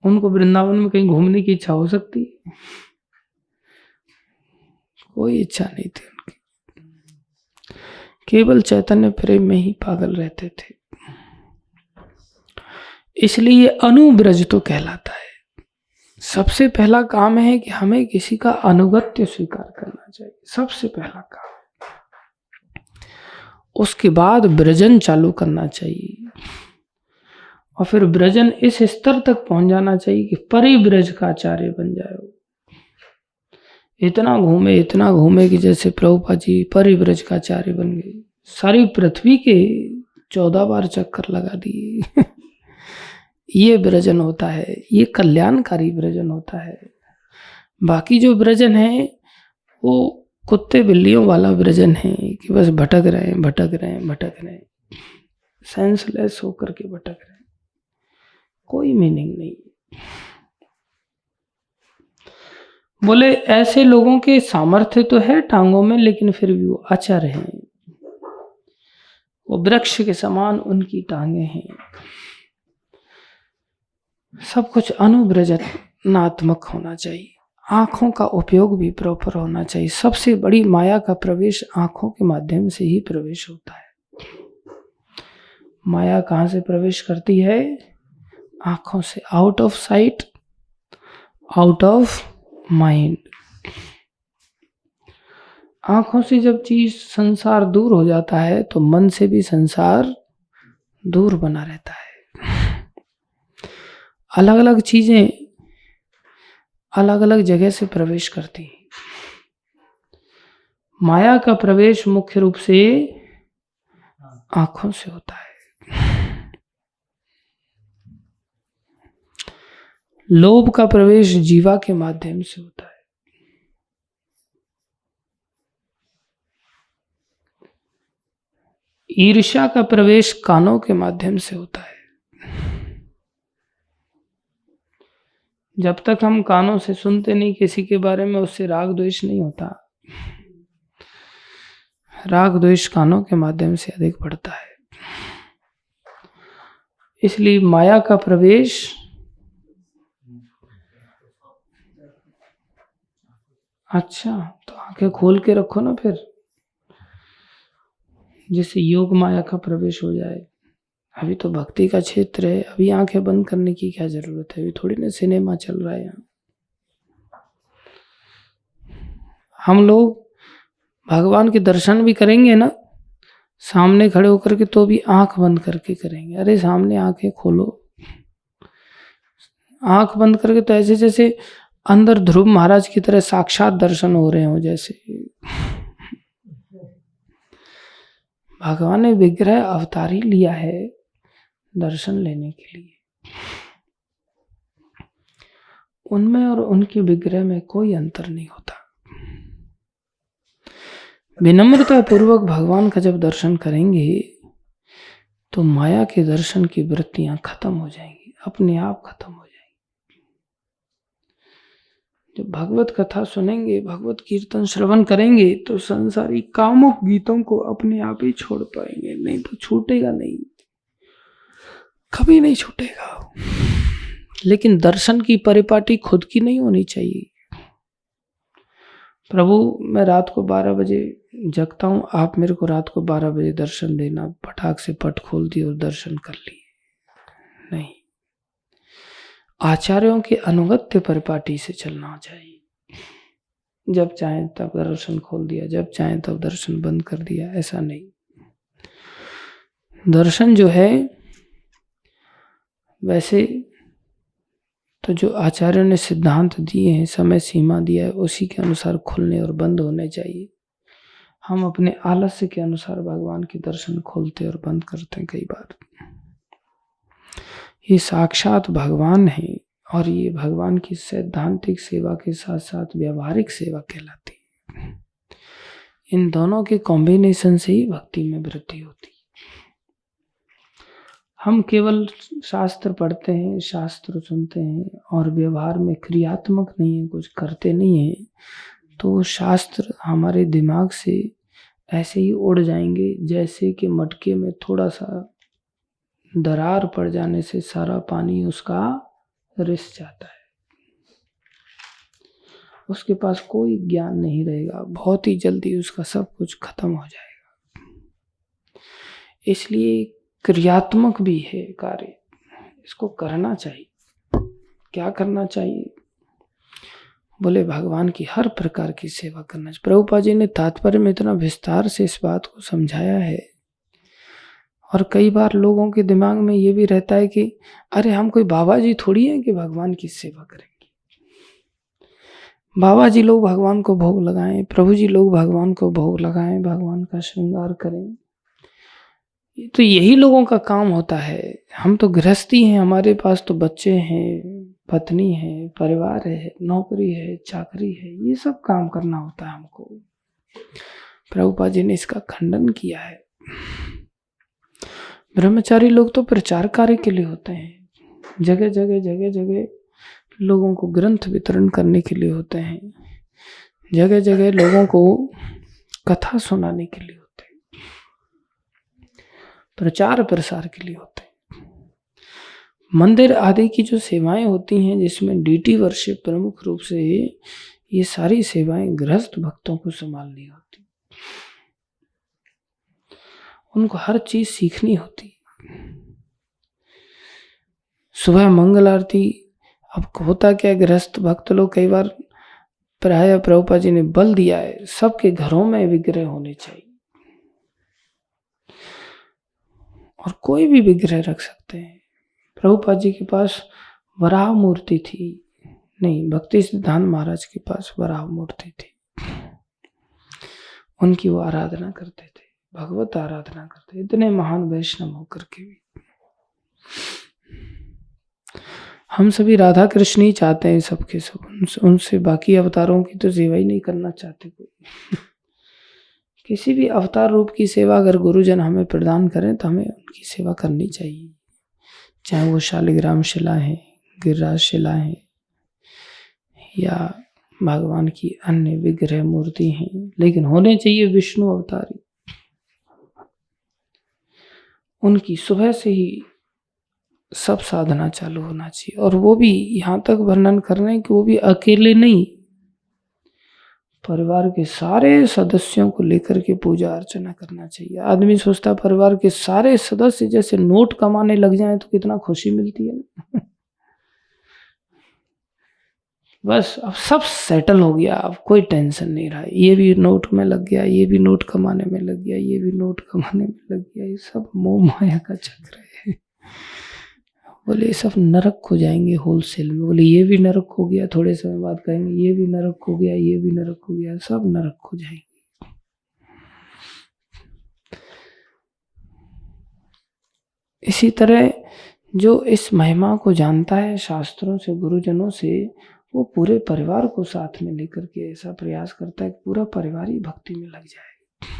उनको वृंदावन में कहीं घूमने की इच्छा हो सकती? कोई इच्छा नहीं थी उनकी, केवल चैतन्य प्रेम में ही पागल रहते थे। इसलिए अनुव्रज तो कहलाता है। सबसे पहला काम है कि हमें किसी का अनुगत्य स्वीकार करना चाहिए, सबसे पहला काम। उसके बाद ब्रजन चालू करना चाहिए, और फिर ब्रजन इस स्तर तक पहुंच जाना चाहिए कि परिब्रज का आचार्य बन जाए। इतना घूमे कि जैसे प्रभुपाद जी परिब्रज का आचार्य बन गए। सारी पृथ्वी के 14 बार चक्कर लगा दिए। ये ब्रजन होता है, ये कल्याणकारी ब्रजन होता है। बाकी जो ब्रजन है वो कुत्ते बिल्लियों वाला ब्रजन है कि बस भटक रहे, सेंसलेस होकर के भटक रहे, कोई मीनिंग नहीं। बोले ऐसे लोगों के सामर्थ्य तो है टांगों में, लेकिन फिर भी वो अचर हैं, वो वृक्ष के समान उनकी टांगे हैं। सब कुछ अनुब्रजनात्मक होना चाहिए। आंखों का उपयोग भी प्रॉपर होना चाहिए। सबसे बड़ी माया का प्रवेश आंखों के माध्यम से ही प्रवेश होता है। माया कहाँ से प्रवेश करती है? आंखों से। Out of site, out of mind. आंखों से जब चीज संसार दूर हो जाता है, तो मन से भी संसार दूर बना रहता है। अलग अलग चीजें अलग अलग जगह से प्रवेश करती हैं। माया का प्रवेश मुख्य रूप से आंखों से होता है। लोभ का प्रवेश जीवा के माध्यम से होता है। ईर्ष्या का प्रवेश कानों के माध्यम से होता है। जब तक हम कानों से सुनते नहीं किसी के बारे में, उससे राग द्वेष नहीं होता। राग द्वेष कानों के माध्यम से अधिक बढ़ता है। इसलिए माया का प्रवेश अच्छा, तो आंखें खोल के रखो ना फिर, जिससे योग माया का प्रवेश हो जाए। अभी तो भक्ति का क्षेत्र है, अभी आंखें बंद करने की क्या जरूरत है? अभी थोड़ी ना सिनेमा चल रहा है यहाँ। हम लोग भगवान के दर्शन भी करेंगे ना सामने खड़े होकर के, तो भी आंख बंद करके करेंगे। अरे सामने आंखें खोलो। आंख बंद करके तो ऐसे जैसे अंदर ध्रुव महाराज की तरह साक्षात दर्शन हो रहे हो जैसे। भगवान ने विग्रह अवतार ही लिया है दर्शन लेने के लिए। उनमें और उनके विग्रह में कोई अंतर नहीं होता। विनम्रता पूर्वक भगवान का जब दर्शन करेंगे तो माया के दर्शन की वृत्तियां खत्म हो जाएंगी, अपने आप खत्म हो जाएंगी। जब भगवत कथा सुनेंगे, भगवत कीर्तन श्रवण करेंगे, तो संसारी कामुक गीतों को अपने आप ही छोड़ पाएंगे। नहीं तो छूटेगा नहीं, कभी नहीं छूटेगा। लेकिन दर्शन की परिपाटी खुद की नहीं होनी चाहिए। प्रभु मैं रात को 12 बजे जगता हूँ, आप मेरे को रात को 12 बजे दर्शन देना, पटाख से पट खोल दिए और दर्शन कर लिए, नहीं। आचार्यों के अनुगत्य परिपाटी से चलना चाहिए। जब चाहे तब दर्शन खोल दिया, जब चाहे तब दर्शन बंद कर दिया, ऐसा नहीं। दर्शन जो है वैसे तो जो आचार्यों ने सिद्धांत दिए हैं, समय सीमा दिया है, उसी के अनुसार खुलने और बंद होने चाहिए। हम अपने आलस्य के अनुसार भगवान के दर्शन खोलते और बंद करते हैं कई बार। ये साक्षात भगवान है और ये भगवान की सैद्धांतिक सेवा के साथ साथ व्यवहारिक सेवा कहलाती है। इन दोनों के कॉम्बिनेशन से ही भक्ति में वृद्धि होती है। हम केवल शास्त्र पढ़ते हैं, शास्त्र सुनते हैं और व्यवहार में क्रियात्मक नहीं है, कुछ करते नहीं है, तो शास्त्र हमारे दिमाग से ऐसे ही उड़ जाएंगे जैसे कि मटके में थोड़ा सा दरार पड़ जाने से सारा पानी उसका रिस जाता है। उसके पास कोई ज्ञान नहीं रहेगा, बहुत ही जल्दी उसका सब कुछ खत्म हो जाएगा। इसलिए क्रियात्मक भी है कार्य, इसको करना चाहिए। क्या करना चाहिए? बोले भगवान की हर प्रकार की सेवा करना चाहिए। प्रभुपाद जी ने तात्पर्य में इतना विस्तार से इस बात को समझाया है। और कई बार लोगों के दिमाग में ये भी रहता है कि अरे हम कोई बाबा जी थोड़ी हैं कि भगवान की सेवा करेंगे। बाबा जी लोग भगवान को भोग लगाएं, प्रभु जी लोग भगवान को भोग लगाएं, भगवान का श्रृंगार करें, तो यही लोगों का काम होता है। हम तो गृहस्थी हैं, हमारे पास तो बच्चे हैं, पत्नी है, परिवार है, नौकरी है, चाकरी है, ये सब काम करना होता है हमको। प्रभुपाद जी ने इसका खंडन किया है। ब्रह्मचारी लोग तो प्रचार कार्य के लिए होते हैं, जगह जगह लोगों को ग्रंथ वितरण करने के लिए होते हैं, जगह जगह लोगों को कथा सुनाने के लिए होते हैं, प्रचार प्रसार के लिए होते हैं। मंदिर आदि की जो सेवाएं होती हैं, जिसमें डीटी वर्शिप प्रमुख रूप से, ये सारी सेवाएं गृहस्थ भक्तों को संभालनी होती, उनको हर चीज सीखनी होती। सुबह मंगल आरती, अब होता क्या, गृहस्थ भक्त लोग कई बार, प्राय प्रभुपाद जी ने बल दिया है सबके घरों में विग्रह होने चाहिए, और कोई भी विग्रह रख सकते हैं। प्रभुपाद जी के पास वराह मूर्ति थी, नहीं, भक्ति सिद्धांत महाराज के पास वराह मूर्ति थी, उनकी वो आराधना करते थे, भगवत आराधना करते, इतने महान वैष्णव होकर के भी। हम सभी राधा कृष्ण ही चाहते हैं सबके सब, उनसे बाकी अवतारों की तो सेवा ही नहीं करना चाहते कोई। किसी भी अवतार रूप की सेवा अगर गुरुजन हमें प्रदान करें तो हमें उनकी सेवा करनी चाहिए, चाहे वो शालिग्राम शिला है, गिरिराज शिला है, या भगवान की अन्य विग्रह मूर्ति हैं, लेकिन होने चाहिए विष्णु अवतारी। उनकी सुबह से ही सब साधना चालू होना चाहिए, और वो भी यहाँ तक वर्णन कर रहे हैं कि वो भी अकेले नहीं, परिवार के सारे सदस्यों को लेकर के पूजा अर्चना करना चाहिए। आदमी सोचता परिवार के सारे सदस्य जैसे नोट कमाने लग जाएं तो कितना खुशी मिलती है ना। बस अब सब सेटल हो गया, अब कोई टेंशन नहीं रहा, ये भी नोट में लग गया, ये भी नोट कमाने में लग गया, ये भी नोट कमाने में लग गया, ये सब मोह माया का चक्र है। बोले ये सब नरक हो जाएंगे होलसेल में। बोले ये भी नरक हो गया, थोड़े समय बाद कहेंगे ये भी नरक हो गया, ये भी नरक हो गया, सब नरक हो जाएंगे। इसी तरह जो इस महिमा को जानता है शास्त्रों से, गुरुजनों से, वो पूरे परिवार को साथ में लेकर के ऐसा प्रयास करता है कि पूरा परिवार ही भक्ति में लग जाए।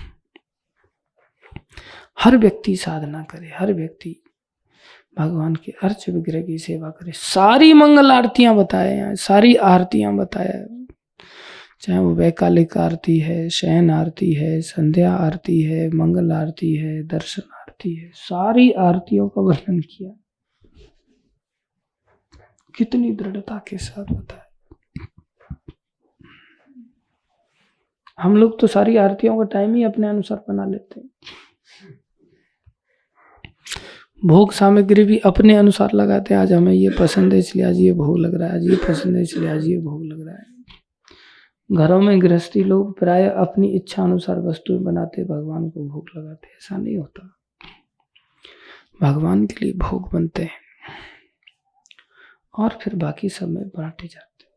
हर व्यक्ति साधना करे, हर व्यक्ति भगवान के अर्च विग्रह की सेवा करे। सारी मंगल आरतियां बताए हैं, सारी आरतियां बताया, चाहे वो वैकालिक आरती है, शयन आरती है, संध्या आरती है, मंगल आरती है, दर्शन आरती है, सारी आरतियों का वर्णन किया। कितनी दृढ़ता के साथ बताया। हम लोग तो सारी आरतियों का टाइम ही अपने अनुसार बना लेते हैं, भोग सामग्री भी अपने अनुसार लगाते हैं। आज हमें ये पसंद है इसलिए आज ये भोग लग रहा है, आज ये पसंद है इसलिए आज ये भोग लग रहा है। घरों में गृहस्थी लोग प्राय अपनी इच्छा अनुसार वस्तुएं बनाते, भगवान को भोग लगाते। ऐसा नहीं होता, भगवान के लिए भोग बनते हैं और फिर बाकी सब में बांटे जाते हैं।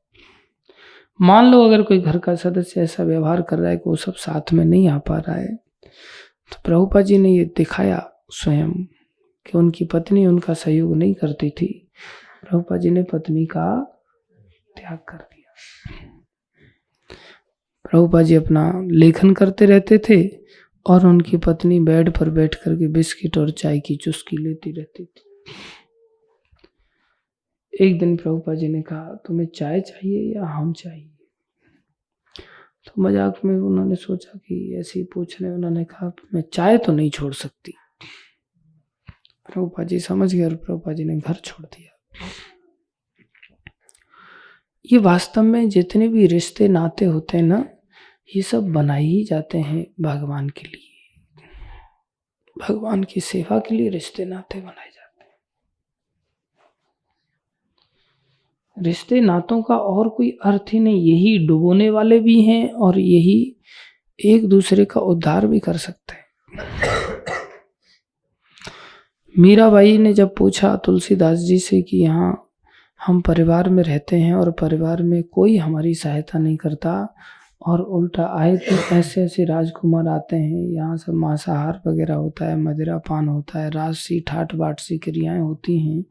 मान लो अगर कोई घर का सदस्य ऐसा व्यवहार कर रहा है कि वो सब साथ में नहीं आ पा रहा है, तो प्रभुपाद जी ने ये दिखाया स्वयं कि उनकी पत्नी उनका सहयोग नहीं करती थी। प्रभुपाद जी ने पत्नी का त्याग कर दिया। प्रभुपाद जी अपना लेखन करते रहते थे और उनकी पत्नी बेड पर बैठ करके बिस्किट और चाय की चुस्की लेती रहती थी। एक दिन प्रभुपाद जी ने कहा, तुम्हें चाय चाहिए या हम चाहिए? तो मजाक में उन्होंने सोचा कि ऐसे ही पूछ रहे, उन्होंने कहा मैं चाय तो नहीं छोड़ सकती। प्रभुपाद जी समझ गए और प्रभुपाद जी ने घर छोड़ दिया। ये वास्तव में जितने भी रिश्ते नाते होते हैं ना, ये सब बनाए ही जाते हैं भगवान के लिए, भगवान की सेवा के लिए रिश्ते नाते बनाए जाते हैं। रिश्ते नातों का और कोई अर्थ ही नहीं, यही डुबोने वाले भी हैं और यही एक दूसरे का उद्धार भी कर सकते हैं। मीराबाई ने जब पूछा तुलसीदास जी से कि यहाँ हम परिवार में रहते हैं और परिवार में कोई हमारी सहायता नहीं करता और उल्टा आए तो ऐसे ऐसे राजकुमार आते हैं, यहाँ सब मांसाहार वगैरह होता है, मदिरा पान होता है, राजसी ठाट बाट सी क्रियाएं होती हैं,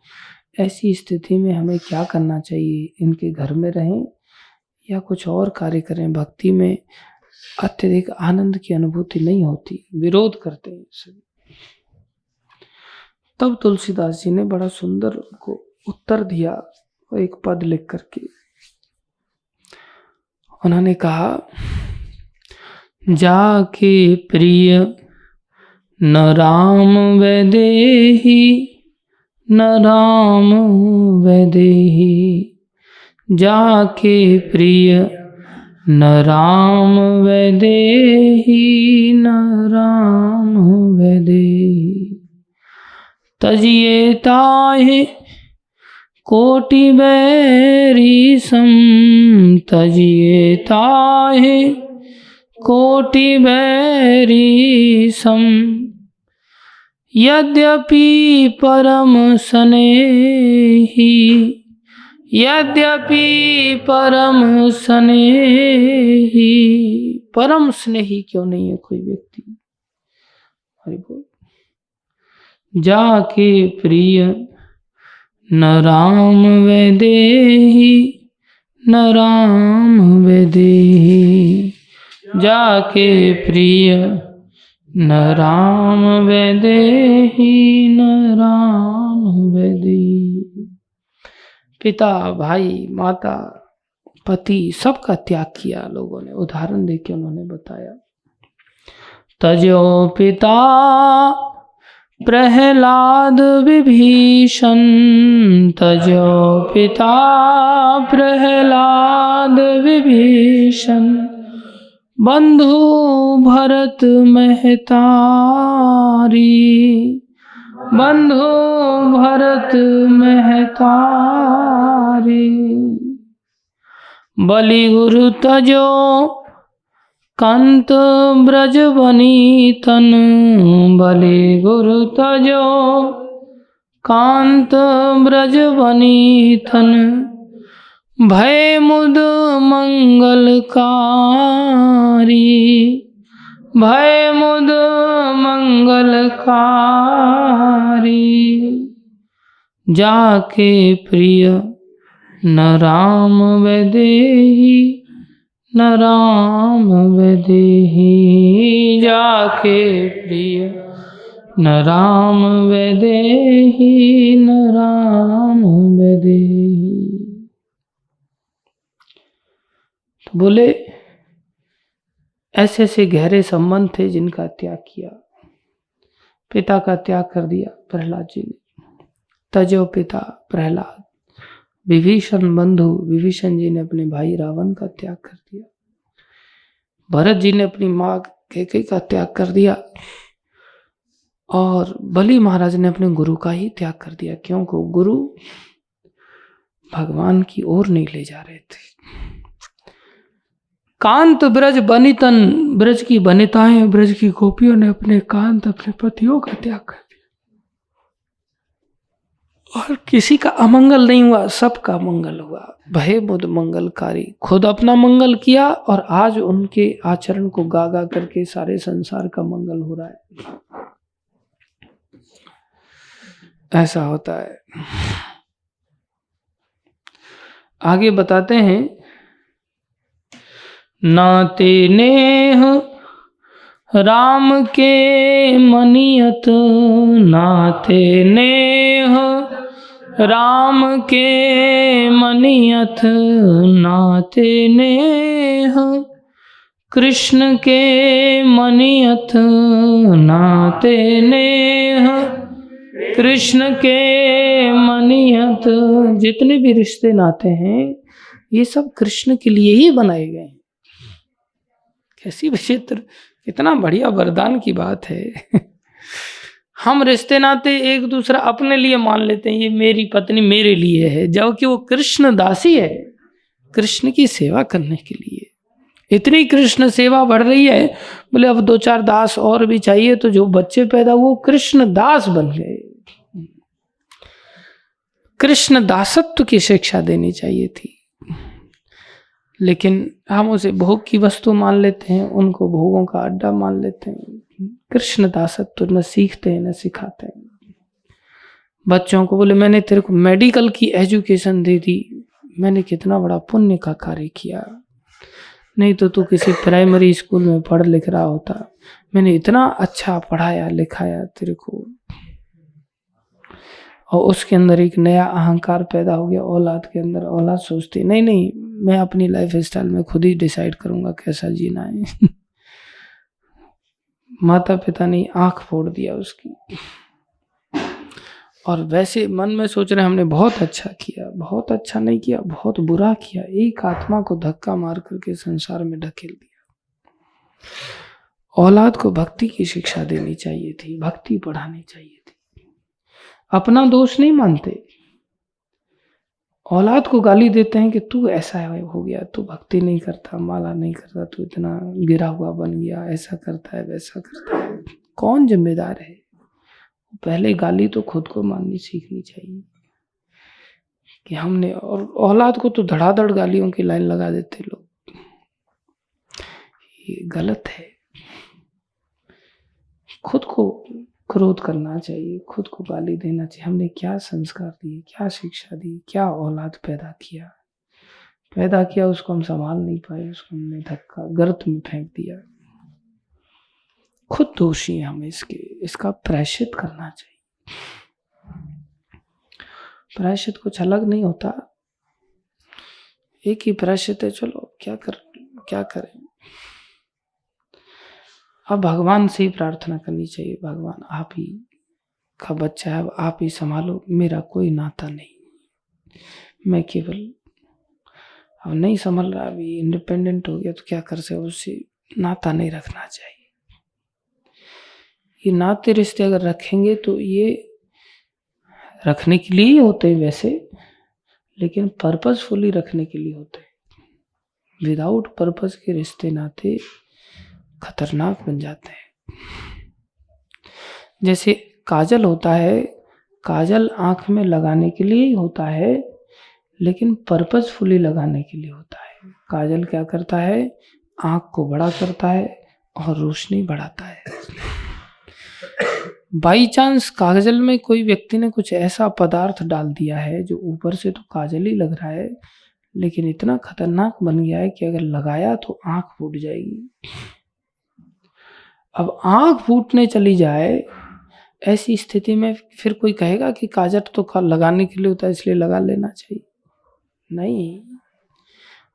ऐसी स्थिति में हमें क्या करना चाहिए? इनके घर में रहें या कुछ और कार्य करें? भक्ति में अत्यधिक आनंद की अनुभूति नहीं होती, विरोध करते हैं सभी। तब तुलसीदास जी ने बड़ा सुंदर उनको उत्तर दिया, एक पद लिख करके उन्होंने कहा, जाके प्रिय न राम वैदेही, न राम वैदेही, जाके प्रिय न राम वैदेही, न राम वैदेही, तजिए ताहि कोटि बैरी सम, तजिए ताहि कोटि बैरी सम, यद्यपि परम स्नेही, यद्यपि परम स्नेही। परम स्नेही क्यों नहीं है कोई व्यक्ति? हरि बोल। जाके प्रिय न राम वैदेही, न राम वैदेही, जाके प्रिय न राम वैदेही, न राम वैदेही। पिता, भाई, माता, पति सबका त्याग किया लोगों ने, उदाहरण देके उन्होंने बताया। तजो पिता प्रहलाद विभीषण, तजो पिता प्रहलाद विभीषण, बंधु भरत महतारी, बंधु भरत महतारी, बलि गुरु तजो कांत ब्रज वनीतन, बलि गुरु तजो कांत ब्रज वनीतन, भय मुद मंगलकारी, भय मुद मंगलकारी, जाके प्रिय न राम वैदेही, न राम वैदेही, जाके प्रिय न राम वैदेही, न राम वैदेही। तो बोले ऐसे ऐसे गहरे संबंध थे जिनका त्याग किया। पिता का त्याग कर दिया प्रहलाद जी ने, तजो पिता प्रहलाद, विभीषण बंधु, विभीषण जी ने अपने भाई रावण का त्याग कर दिया। भरत जी ने अपनी माँ कैकेयी का त्याग कर दिया। और बलि महाराज ने अपने गुरु का ही त्याग कर दिया, क्योंकि गुरु भगवान की ओर नहीं ले जा रहे थे। कांत ब्रज बनितन, ब्रज की बनिताएं, ब्रज की गोपियों ने अपने कांत, अपने पतियों का त्याग कर दिया। और किसी का अमंगल नहीं हुआ, सबका मंगल हुआ। भय बुध मंगलकारी, खुद अपना मंगल किया और आज उनके आचरण को गा गा करके सारे संसार का मंगल हो रहा है। ऐसा होता है। आगे बताते हैं, नाते नेह राम के मनियत, नाते नेह राम के मनियत, नाते नेह कृष्ण के मनियत, नाते नेह कृष्ण के मनियत। जितने भी रिश्ते नाते हैं ये सब कृष्ण के लिए ही बनाए गए हैं। कैसी विचित्र, कितना बढ़िया वरदान की बात है। हम रिश्ते नाते एक दूसरा अपने लिए मान लेते हैं, ये मेरी पत्नी मेरे लिए है, जबकि वो कृष्ण दासी है, कृष्ण की सेवा करने के लिए। इतनी कृष्ण सेवा बढ़ रही है, बोले अब 2-4 दास और भी चाहिए, तो जो बच्चे पैदा हुए कृष्ण दास बन गए। कृष्ण दासत्व की शिक्षा देनी चाहिए थी, लेकिन हम उसे भोग की वस्तु मान लेते हैं, उनको भोगों का अड्डा मान लेते हैं। कृष्ण दासत्व न सीखते हैं न सिखाते हैं। बच्चों को बोले मैंने तेरे को मेडिकल की एजुकेशन दे दी, मैंने कितना बड़ा पुण्य का कार्य किया, नहीं तो तू किसी प्राइमरी स्कूल में पढ़ लिख रहा होता। मैंने इतना अच्छा पढ़ाया लिखाया तेरे को, और उसके अंदर एक नया अहंकार पैदा हो गया औलाद के अंदर। औलाद सोचती नहीं नहीं, मैं अपनी लाइफ स्टाइल में खुद ही डिसाइड करूंगा कैसा जीना है। माता पिता ने आंख फोड़ दिया उसकी, और वैसे मन में सोच रहे हमने बहुत अच्छा किया। बहुत अच्छा नहीं किया, बहुत बुरा किया। एक आत्मा को धक्का मार करके संसार में ढकेल दिया। औलाद को भक्ति की शिक्षा देनी चाहिए थी, भक्ति पढ़ानी चाहिए थी। अपना दोष नहीं मानते, औलाद को गाली देते हैं कि तू ऐसा हो गया, तू भक्ति नहीं करता, माला नहीं करता, तू इतना गिरा हुआ बन गया, ऐसा करता है वैसा करता है। कौन जिम्मेदार है? पहले गाली तो खुद को माननी सीखनी चाहिए कि हमने, और औलाद को तो धड़ाधड़ गालियों की लाइन लगा देते लोग। ये गलत है। खुद को क्रोध करना चाहिए, खुद को गाली देना चाहिए। हमने क्या संस्कार दिए, क्या शिक्षा दी, क्या औलाद पैदा किया, उसको हम संभाल नहीं पाए, उसको हमने धक्का गर्त में फेंक दिया। खुद दोषी हैं हम इसका प्रायश्चित करना चाहिए। प्रायश्चित कुछ अलग नहीं होता, एक ही प्रायश्चित है। चलो क्या करें। अब भगवान से ही प्रार्थना करनी चाहिए, भगवान आप ही का बच्चा है, आप ही संभालो, मेरा कोई नाता नहीं, मैं केवल अब नहीं संभल रहा, अभी इंडिपेंडेंट हो गया तो क्या कर सकते, उससे नाता नहीं रखना चाहिए। ये नाते रिश्ते अगर रखेंगे तो ये रखने के लिए ही होते हैं वैसे, लेकिन पर्पसफुली रखने के लिए होते हैं। विदाउट पर्पस के रिश्ते नाते खतरनाक बन जाते हैं। जैसे काजल होता है, काजल आंख में लगाने के लिए ही होता है, लेकिन पर्पसफुली लगाने के लिए होता है। काजल क्या करता है, आंख को बड़ा करता है और रोशनी बढ़ाता है। बाई चांस काजल में कोई व्यक्ति ने कुछ ऐसा पदार्थ डाल दिया है जो ऊपर से तो काजल ही लग रहा है, लेकिन इतना खतरनाक बन गया है कि अगर लगाया तो आंख फूट जाएगी। अब आंख फूटने चली जाए, ऐसी स्थिति में फिर कोई कहेगा कि काजल तो लगाने के लिए होता है इसलिए लगा लेना चाहिए? नहीं,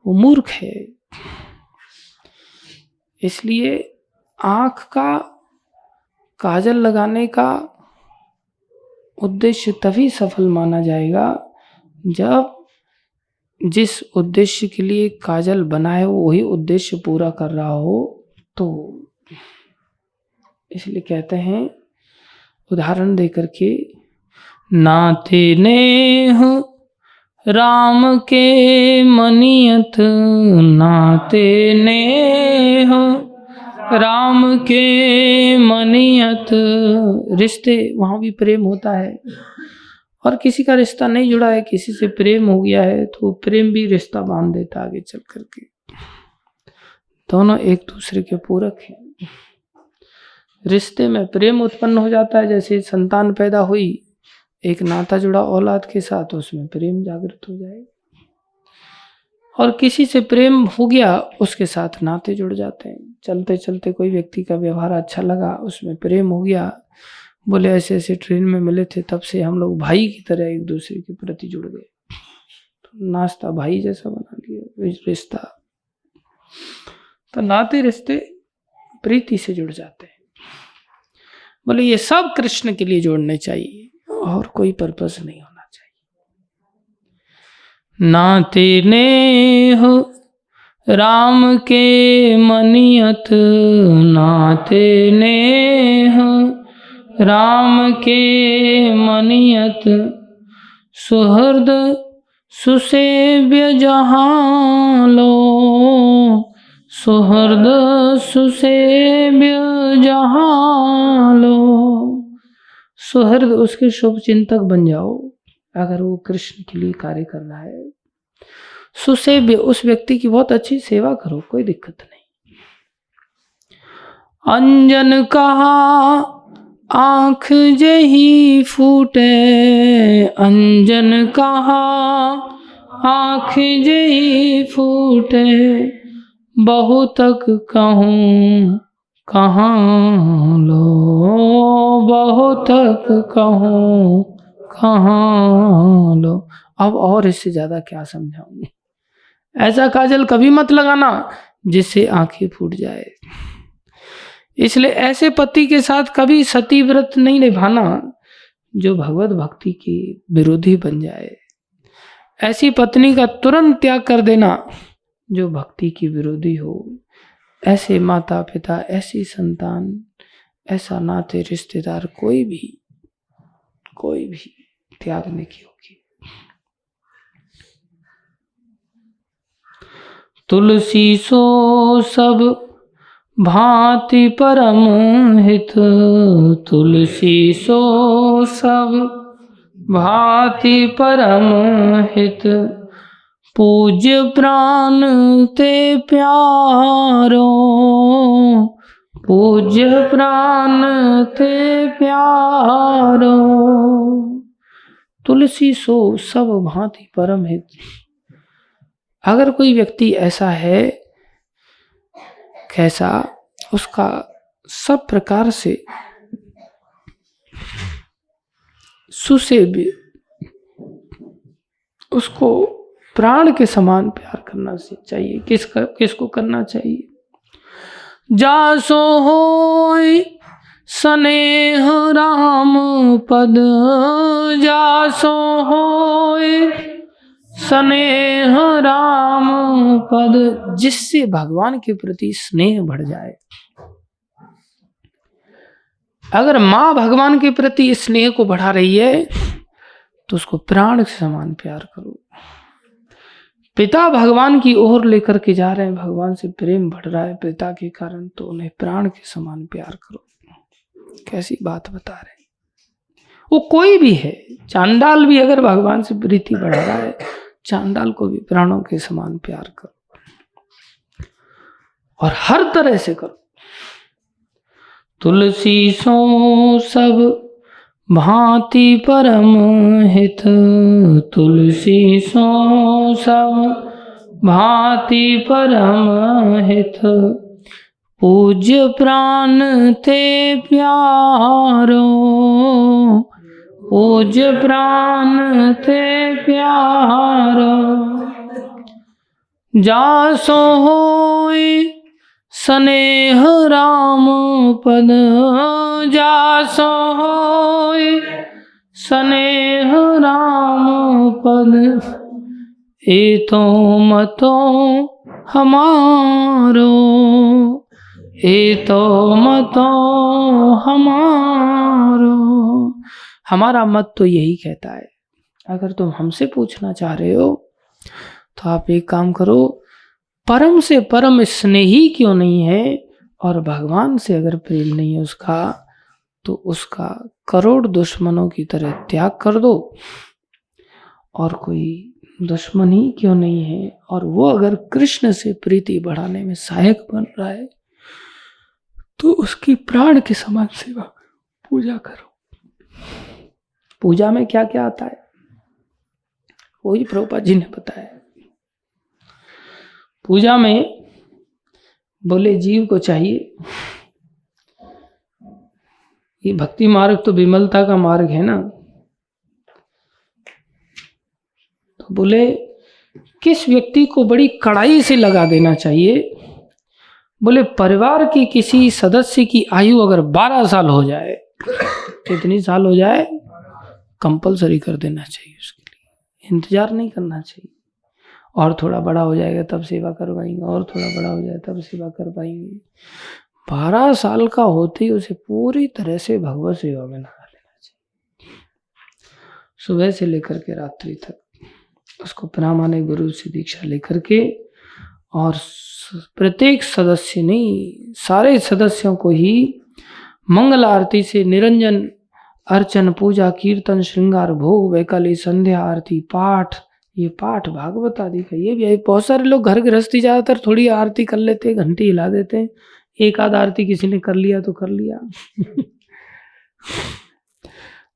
वो मूर्ख है। इसलिए आंख का काजल लगाने का उद्देश्य तभी सफल माना जाएगा जब जिस उद्देश्य के लिए काजल बनाए वही उद्देश्य पूरा कर रहा हो तो इसलिए कहते हैं उदाहरण देकर के, नाते नेह राम के मनियत, नाते नेह राम के मनियत। रिश्ते वहाँ भी प्रेम होता है, और किसी का रिश्ता नहीं जुड़ा है, किसी से प्रेम हो गया है तो प्रेम भी रिश्ता बांध देता आगे चल करके। दोनों एक दूसरे के पूरक हैं। रिश्ते में प्रेम उत्पन्न हो जाता है, जैसे संतान पैदा हुई, एक नाता जुड़ा औलाद के साथ, उसमें प्रेम जागृत हो जाए। और किसी से प्रेम हो गया उसके साथ नाते जुड़ जाते हैं। चलते चलते कोई व्यक्ति का व्यवहार अच्छा लगा, उसमें प्रेम हो गया, बोले ऐसे ऐसे ट्रेन में मिले थे, तब से हम लोग भाई की तरह एक दूसरे के प्रति जुड़ गए, तो नाश्ता भाई जैसा बना लिया रिश्ता। तो नाते रिश्ते प्रीति से जुड़ जाते हैं। बोले ये सब कृष्ण के लिए जोड़ने चाहिए और कोई पर्पस नहीं होना चाहिए। नाते नेह राम के मनियत, नाते नेह राम के मनियत, सुहृद सुसेव्य जहाँ लो, सुहृद सुसेव्य जहाँ लो। सुहृद उसके शुभ चिंतक बन जाओ अगर वो कृष्ण के लिए कार्य कर रहा है। सुसेव्य उस व्यक्ति की बहुत अच्छी सेवा करो, कोई दिक्कत नहीं। अंजन कहा आँख जही फूटे, अंजन कहा आँख जही फूटे, बहुतक कहूँ कहाँ लो, बहुतक कहूँ कहाँ लो। अब और इससे ज्यादा क्या समझाऊंगी। ऐसा काजल कभी मत लगाना जिससे आंखें फूट जाए। इसलिए ऐसे पति के साथ कभी सती व्रत नहीं निभाना जो भगवत भक्ति की विरोधी बन जाए। ऐसी पत्नी का तुरंत त्याग कर देना जो भक्ति की विरोधी हो। ऐसे माता पिता, ऐसी संतान, ऐसा नाते रिश्तेदार कोई भी त्यागने की होगी। तुलसी सो सब भांति परम हित, तुलसी सो सब भांति परम हित, पूज्य प्राण ते प्यारो, पूज्य प्राण ते प्यारो। तुलसी सो सब भांति परम हित। अगर कोई व्यक्ति ऐसा है, कैसा, उसका सब प्रकार से सुसेव्य, उसको प्राण के समान प्यार करना चाहिए। किसको करना चाहिए? जासो होय स्नेह राम पद, जासो होय स्नेह राम पद, जिससे भगवान के प्रति स्नेह बढ़ जाए। अगर माँ भगवान के प्रति स्नेह को बढ़ा रही है तो उसको प्राण के समान प्यार करो। पिता भगवान की ओर लेकर के जा रहे हैं, भगवान से प्रेम बढ़ रहा है पिता के कारण, तो उन्हें प्राण के समान प्यार करो। कैसी बात बता रहे हैं। वो कोई भी है, चांडाल भी अगर भगवान से प्रीति बढ़ा रहा है, चांडाल को भी प्राणों के समान प्यार करो और हर तरह से करो। तुलसी सो सब भांति परम हित, तुलसी सो सब भांति परम हित, पूज्य प्राण ते प्यारो, पूज्य प्राण ते प्यारो। जासो होय स्नेह राम पद, जासो होय स्नेह राम पद, ए तो मतो हमारो, ए तो मतो हमारो। हमारा मत तो यही कहता है। अगर तुम हमसे पूछना चाह रहे हो तो आप एक काम करो, परम से परम स्नेही क्यों नहीं है और भगवान से अगर प्रेम नहीं है उसका, तो उसका करोड़ दुश्मनों की तरह त्याग कर दो। और कोई दुश्मन ही क्यों नहीं है और वो अगर कृष्ण से प्रीति बढ़ाने में सहायक बन रहा है तो उसकी प्राण के समान सेवा करो, पूजा करो। पूजा में क्या क्या आता है वही प्रभुपाद जी ने बताया। पूजा में बोले जीव को चाहिए, ये भक्ति मार्ग तो विमलता का मार्ग है ना, तो बोले किस व्यक्ति को बड़ी कड़ाई से लगा देना चाहिए। बोले परिवार की किसी सदस्य की आयु अगर 12 साल हो जाए, कितनी साल हो जाए, कंपलसरी कर देना चाहिए, उसके लिए इंतजार नहीं करना चाहिए। और थोड़ा बड़ा हो जाएगा तब सेवा कर पाएंगे, और थोड़ा बड़ा हो जाए तब सेवा कर पाएंगे। 12 साल का होते ही उसे पूरी तरह से भगवत सेवा में लगा लेना चाहिए, सुबह से लेकर के रात्रि तक। उसको प्रामाणिक गुरु से दीक्षा लेकर के, और प्रत्येक सदस्य नहीं, सारे सदस्यों को ही मंगल आरती से निरंजन अर्चन पूजा कीर्तन श्रृंगार भोग वैकाली संध्या आरती पाठ, ये पाठ भागवत आदि का ये भी है। बहुत सारे लोग घर गृहस्थी ज्यादातर थोड़ी आरती कर लेते हैं, घंटी हिला देते हैं, एक आध आरती किसी ने कर लिया तो कर लिया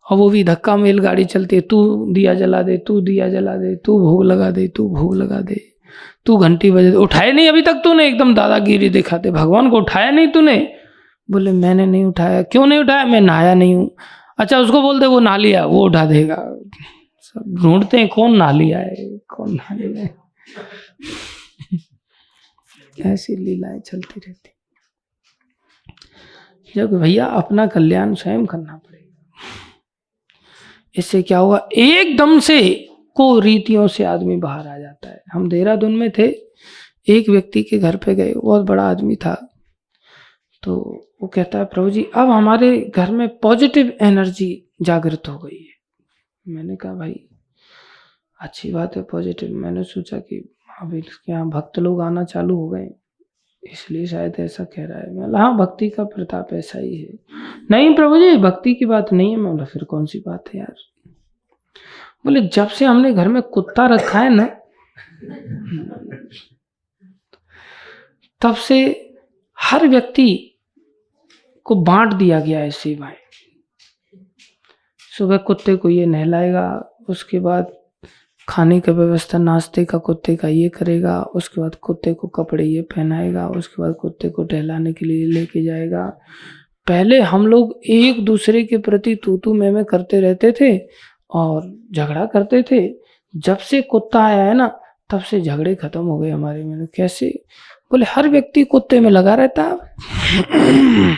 और वो भी धक्का मेल गाड़ी चलती है, तू दिया जला दे, तू दिया जला दे, तू भोग लगा दे, तू भोग लगा दे, तू घंटी बजे। उठाए नहीं अभी तक तूने, एकदम दादागिरी दिखाते, भगवान को उठाया नहीं तूने। बोले मैंने नहीं उठाया। क्यों नहीं उठाया? मैं नहाया नहीं हूँ। अच्छा उसको बोल दे वो नहा लिया, वो उठा देगा। सब ढूंढते हैं कौन नहा लिया है, कौन नहा लिया है ऐसी लीलाएं चलती रहती। जब भैया अपना कल्याण स्वयं करना पड़ेगा। इससे क्या हुआ, एकदम से को रीतियों से आदमी बाहर आ जाता है। हम देहरादून में थे, एक व्यक्ति के घर पे गए, बहुत बड़ा आदमी था, तो वो कहता है प्रभु जी अब हमारे घर में पॉजिटिव एनर्जी जागृत हो गई है। मैंने कहा भाई अच्छी बात है पॉजिटिव। मैंने सोचा कि अभी इसके यहाँ भक्त लोग आना चालू हो गए इसलिए शायद ऐसा कह रहा है। मैं हाँ भक्ति का प्रताप ऐसा ही है। नहीं प्रभु जी भक्ति की बात नहीं है। मैं बोला फिर कौन सी बात है यार? बोले जब से हमने घर में कुत्ता रखा है ना, तब से हर व्यक्ति को बांट दिया गया है सेवाएं। सुबह कुत्ते को ये नहलाएगा, उसके बाद खाने का व्यवस्था नाश्ते का कुत्ते का ये करेगा, उसके बाद कुत्ते को कपड़े ये पहनाएगा, उसके बाद कुत्ते को टहलाने के लिए लेके जाएगा। पहले हम लोग एक दूसरे के प्रति तू मैं करते रहते थे और झगड़ा करते थे। जब से कुत्ता आया है ना तब से झगड़े खत्म हो गए हमारे में। कैसे? बोले हर व्यक्ति कुत्ते में लगा रहता है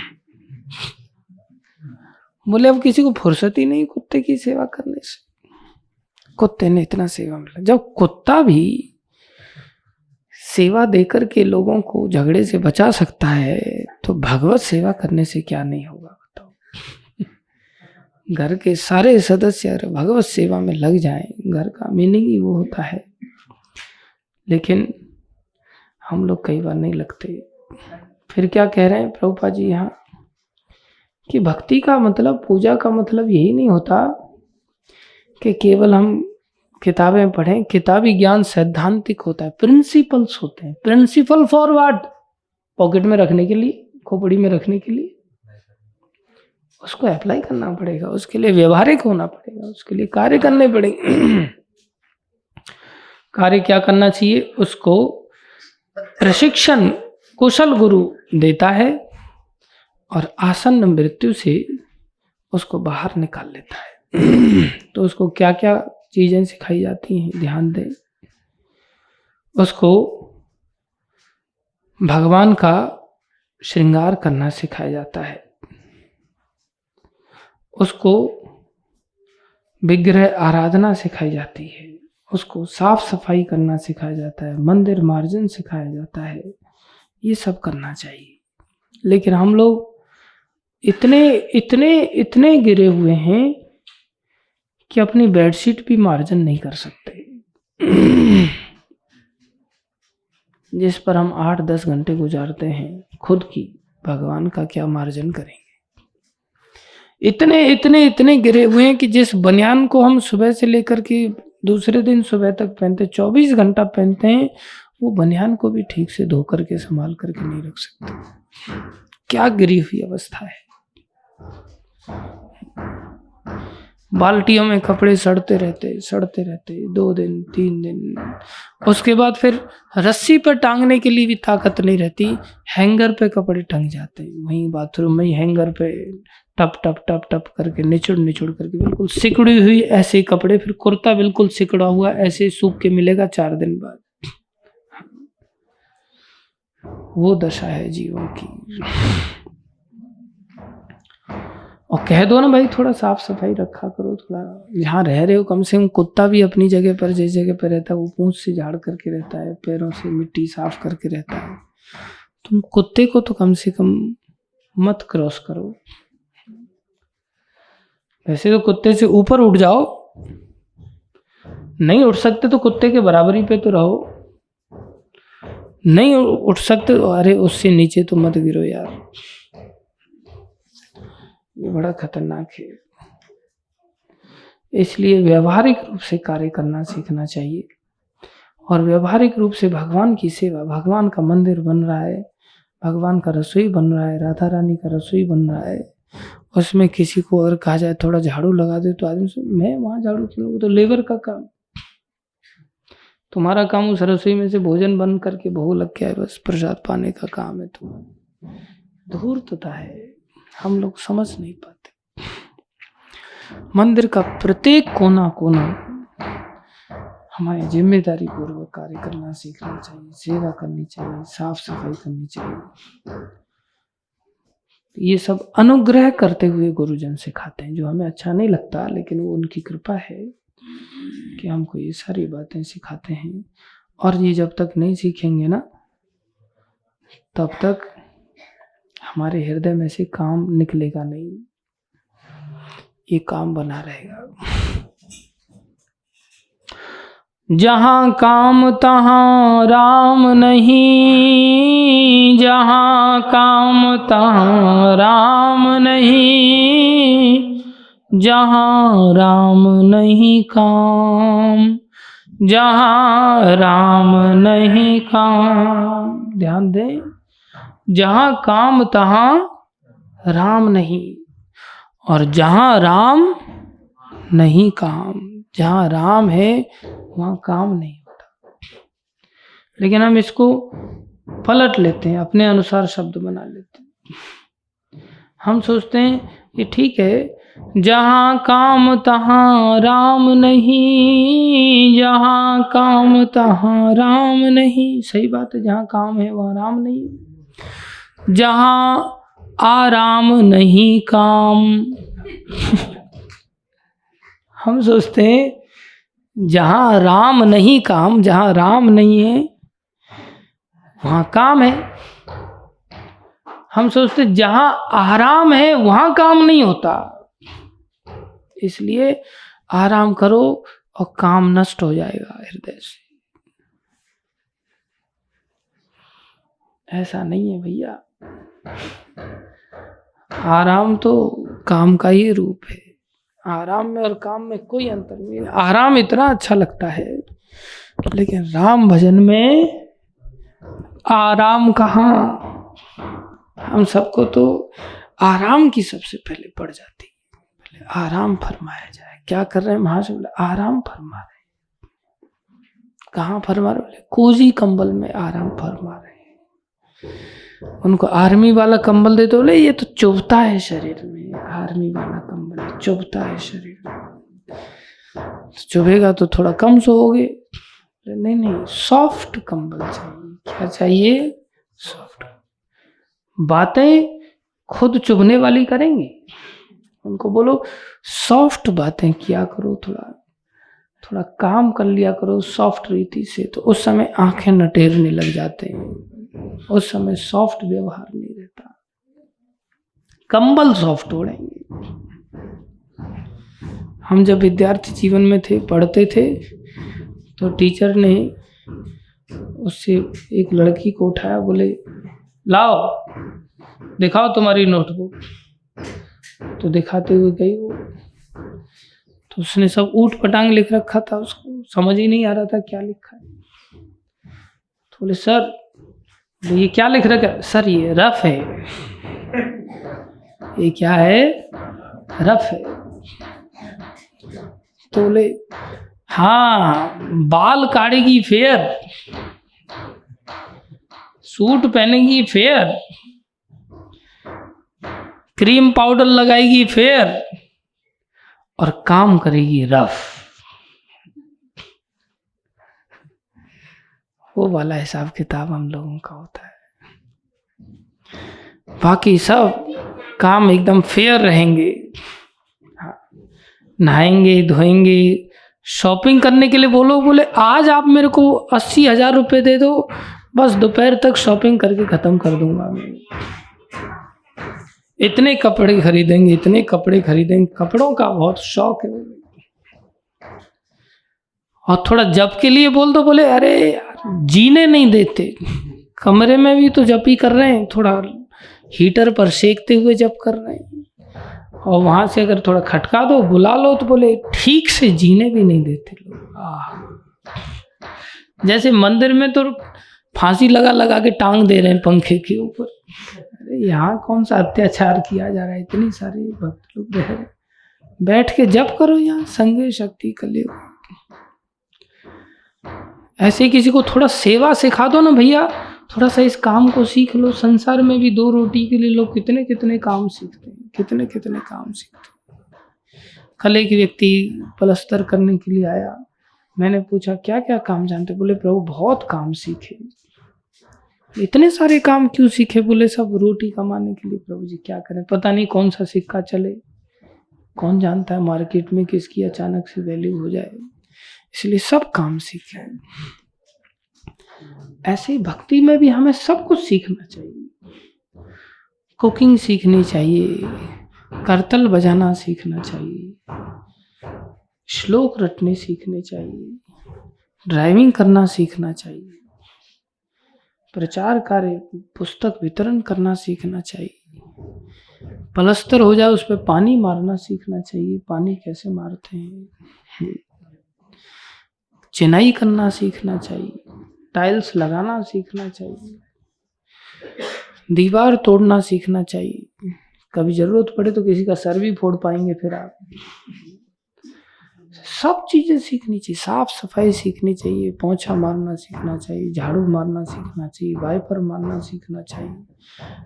बोले अब किसी को फुर्सत ही नहीं कुत्ते की सेवा करने से। कुत्ते ने इतना सेवा मिला। जब कुत्ता भी सेवा देकर के लोगों को झगड़े से बचा सकता है तो भगवत सेवा करने से क्या नहीं होगा बताओ। घर के सारे सदस्य अगर भगवत सेवा में लग जाएं, घर का मीनिंग ही वो होता है। लेकिन हम लोग कई बार नहीं लगते। फिर क्या कह रहे हैं प्रभुपाद जी यहाँ कि भक्ति का मतलब, पूजा का मतलब यही नहीं होता कि केवल हम किताबें पढ़ें। किताबी ज्ञान सैद्धांतिक होता है, प्रिंसिपल्स होते हैं। Principal for what? पॉकेट में रखने के लिए, खोपड़ी में रखने के लिए। उसको अप्लाई करना पड़ेगा, उसके लिए व्यवहारिक होना पड़ेगा, उसके लिए कार्य करने पड़ेंगे। कार्य क्या करना चाहिए? उसको प्रशिक्षण कुशल गुरु देता है और आसन्न मृत्यु से उसको बाहर निकाल लेता है। तो उसको क्या क्या चीजें सिखाई जाती हैं ध्यान दें। उसको भगवान का श्रृंगार करना सिखाया जाता है, उसको विग्रह आराधना सिखाई जाती है, उसको साफ सफाई करना सिखाया जाता है, मंदिर मार्जन सिखाया जाता है, ये सब करना चाहिए। लेकिन हम लोग इतने इतने इतने गिरे हुए हैं कि अपनी बेडशीट भी मार्जन नहीं कर सकते जिस पर हम 8-10 घंटे गुजारते हैं खुद की, भगवान का क्या मार्जन करेंगे। इतने इतने इतने गिरे हुए हैं कि जिस बनियान को हम सुबह से लेकर के दूसरे दिन सुबह तक पहनते, 24 घंटा पहनते हैं, वो बनियान को भी ठीक से धो करके संभाल करके नहीं रख सकते। क्या गिरी हुई अवस्था है। बाल्टियों में कपड़े सड़ते रहते 2 दिन 3 दिन, उसके बाद फिर रस्सी पर टांगने के लिए भी ताकत नहीं रहती, हैंगर पे कपड़े टंग जाते हैं, वहीं बाथरूम में ही हैंगर पे टप टप टप टप करके निचुड़ करके बिल्कुल सिकुड़ी हुई ऐसे कपड़े, फिर कुर्ता बिल्कुल सिकुड़ा हुआ ऐसे सूख के मिलेगा 4 दिन बाद। वो दशा है जीवों की। और कह दो ना भाई थोड़ा साफ सफाई रखा करो, थोड़ा जहाँ रह रहे हो कम से कम। कुत्ता भी अपनी जगह पर जिस जगह पर रहता है वो पूंछ से झाड़ करके रहता है, पैरों से मिट्टी साफ करके रहता है। तुम कुत्ते को तो कम से कम मत क्रॉस करो। वैसे तो कुत्ते से ऊपर उठ जाओ, नहीं उठ सकते तो कुत्ते के बराबरी पे तो रहो, नहीं उठ सकते तो अरे उससे नीचे तो मत गिरो यार, ये बड़ा खतरनाक है। इसलिए व्यवहारिक रूप से कार्य करना सीखना चाहिए, और व्यवहारिक रूप से भगवान की सेवा, भगवान का मंदिर बन रहा है, भगवान का रसोई बन रहा है, राधा रानी का रसोई बन रहा है, उसमें किसी को अगर कहा जाए थोड़ा झाड़ू लगा दे तो आदमी से मैं वहां झाड़ू क्यों, तो लेबर का काम, तुम्हारा काम उस रसोई में से भोजन बन करके भोग लग गया है, बस प्रसाद पाने का काम है। तो धूर्तता है, हम लोग समझ नहीं पाते। मंदिर का प्रत्येक कोना कोना हमारी जिम्मेदारी पूर्वक कार्य करना सीखना चाहिए, सेवा करनी चाहिए, साफ सफाई करनी चाहिए। ये सब अनुग्रह करते हुए गुरुजन सिखाते हैं, जो हमें अच्छा नहीं लगता, लेकिन वो उनकी कृपा है कि हमको ये सारी बातें सिखाते हैं। और ये जब तक नहीं सीखेंगे ना, तब तक हमारे हृदय में से काम निकलेगा नहीं, ये काम बना रहेगा। जहाँ काम तहाँ राम नहीं, जहाँ काम तहाँ राम नहीं, जहाँ राम नहीं काम, जहाँ राम नहीं काम। ध्यान दें, जहाँ काम तहाँ राम नहीं, और जहाँ राम नहीं काम। जहाँ राम है वहाँ काम नहीं होता। लेकिन हम इसको पलट लेते हैं, अपने अनुसार शब्द बना लेते हैं। हम सोचते हैं ये ठीक है, जहाँ काम तहाँ राम नहीं, जहाँ काम तहाँ राम नहीं। सही बात है, जहाँ काम है वहाँ राम नहीं। जहाँ आराम नहीं काम हम सोचते हैं जहाँ राम नहीं काम, जहाँ राम नहीं है वहाँ काम है। हम सोचते जहाँ आराम है वहाँ काम नहीं होता, इसलिए आराम करो और काम नष्ट हो जाएगा हृदय से। ऐसा नहीं है भैया, आराम तो काम का ही रूप है। आराम में और काम में कोई अंतर नहीं है। आराम इतना अच्छा लगता है, लेकिन राम भजन में आराम कहाँ। हम सबको तो आराम की सबसे पहले पड़ जाती है, पहले आराम फरमाया जाए। क्या कर रहे हैं महाशय? बोले आराम फरमा रहे हैं। कहाँ फरमा रहे? बोले कोजी कंबल में आराम फरमा रहे हैं। उनको आर्मी वाला कंबल दे तो बोले ये तो चुभता है शरीर में, आर्मी वाला कंबल चुभता है शरीर में, तो चुभेगा तो थोड़ा कम सोओगे। नहीं नहीं, सॉफ्ट कंबल चाहिए। क्या चाहिए? सॉफ्ट। बातें खुद चुभने वाली करेंगे, उनको बोलो सॉफ्ट बातें किया करो, थोड़ा थोड़ा काम कर लिया करो सॉफ्ट रीति से, तो उस समय आंखें नटेरने लग जाते हैं, उस समय सॉफ्ट व्यवहार नहीं रहता, कंबल सॉफ्ट ओढ़ेंगे। हम जब विद्यार्थी जीवन में थे, पढ़ते थे, तो टीचर ने उससे एक लड़की को उठाया, बोले लाओ दिखाओ तुम्हारी नोटबुक। तो दिखाते हुए गई वो, तो उसने सब ऊट पटांग लिख रखा था, उसको समझ ही नहीं आ रहा था क्या लिखा है। तो बोले सर ये क्या लिख रखा है? सर ये रफ है। ये क्या है? रफ है। तो बोले हाँ, बाल काटेगी फेयर, सूट पहनेगी फेयर, क्रीम पाउडर लगाएगी फेयर, और काम करेगी रफ। वो वाला हिसाब किताब हम लोगों का होता है। बाकी सब काम एकदम फेयर रहेंगे, नहाएंगे धोएंगे। शॉपिंग करने के लिए बोलो, बोले आज आप मेरे को 80,000 रुपये दे दो, बस दोपहर तक शॉपिंग करके ख़त्म कर दूंगा मैं। इतने कपड़े खरीदेंगे, इतने कपड़े खरीदेंगे, कपड़ों का बहुत शौक है। और थोड़ा जप के लिए बोल दो, बोले अरे यार जीने नहीं देते, कमरे में भी तो जप ही कर रहे हैं, थोड़ा हीटर पर सेकते हुए जप कर रहे हैं। और वहाँ से अगर थोड़ा खटका दो, बुला लो, तो बोले ठीक से जीने भी नहीं देते लोग। जैसे मंदिर में तो फांसी लगा लगा के टांग दे रहे हैं पंखे के ऊपर। अरे यहाँ कौन सा अत्याचार किया जा रहा है, इतनी सारी भक्त लोग रह रहे, बैठ के जप करो यहाँ संगे शक्ति कलियुग। ऐसे किसी को थोड़ा सेवा सिखा दो ना भैया, थोड़ा सा इस काम को सीख लो। संसार में भी 2 रोटी के लिए लोग कितने कितने काम सीखते हैं, कितने कितने काम सीखते हैं। कल एक व्यक्ति पलस्तर करने के लिए आया, मैंने पूछा क्या क्या काम जानते? बोले प्रभु बहुत काम सीखे। इतने सारे काम क्यों सीखे? बोले सब रोटी कमाने के लिए। प्रभु जी क्या करें, पता नहीं कौन सा सिक्का चले, कौन जानता है मार्केट में किसकी अचानक से वैल्यू हो जाए, इसलिए सब काम सीखे। ऐसे भक्ति में भी हमें सब कुछ सीखना चाहिए। कुकिंग सीखनी चाहिए, करतल बजाना सीखना चाहिए, श्लोक रटने सीखने चाहिए, ड्राइविंग करना सीखना चाहिए, प्रचार कार्य पुस्तक वितरण करना सीखना चाहिए, पलस्तर हो जाए उस पर पानी मारना सीखना चाहिए, पानी कैसे मारते हैं, चिनाई करना सीखना चाहिए, टाइल्स लगाना सीखना चाहिए, दीवार तोड़ना सीखना चाहिए। कभी जरूरत पड़े तो किसी का सर भी फोड़ पाएंगे फिर आप। सब चीजें सीखनी चाहिए, साफ सफाई सीखनी चाहिए, पोंछा मारना सीखना चाहिए, झाड़ू मारना सीखना चाहिए, वाइपर मारना सीखना चाहिए।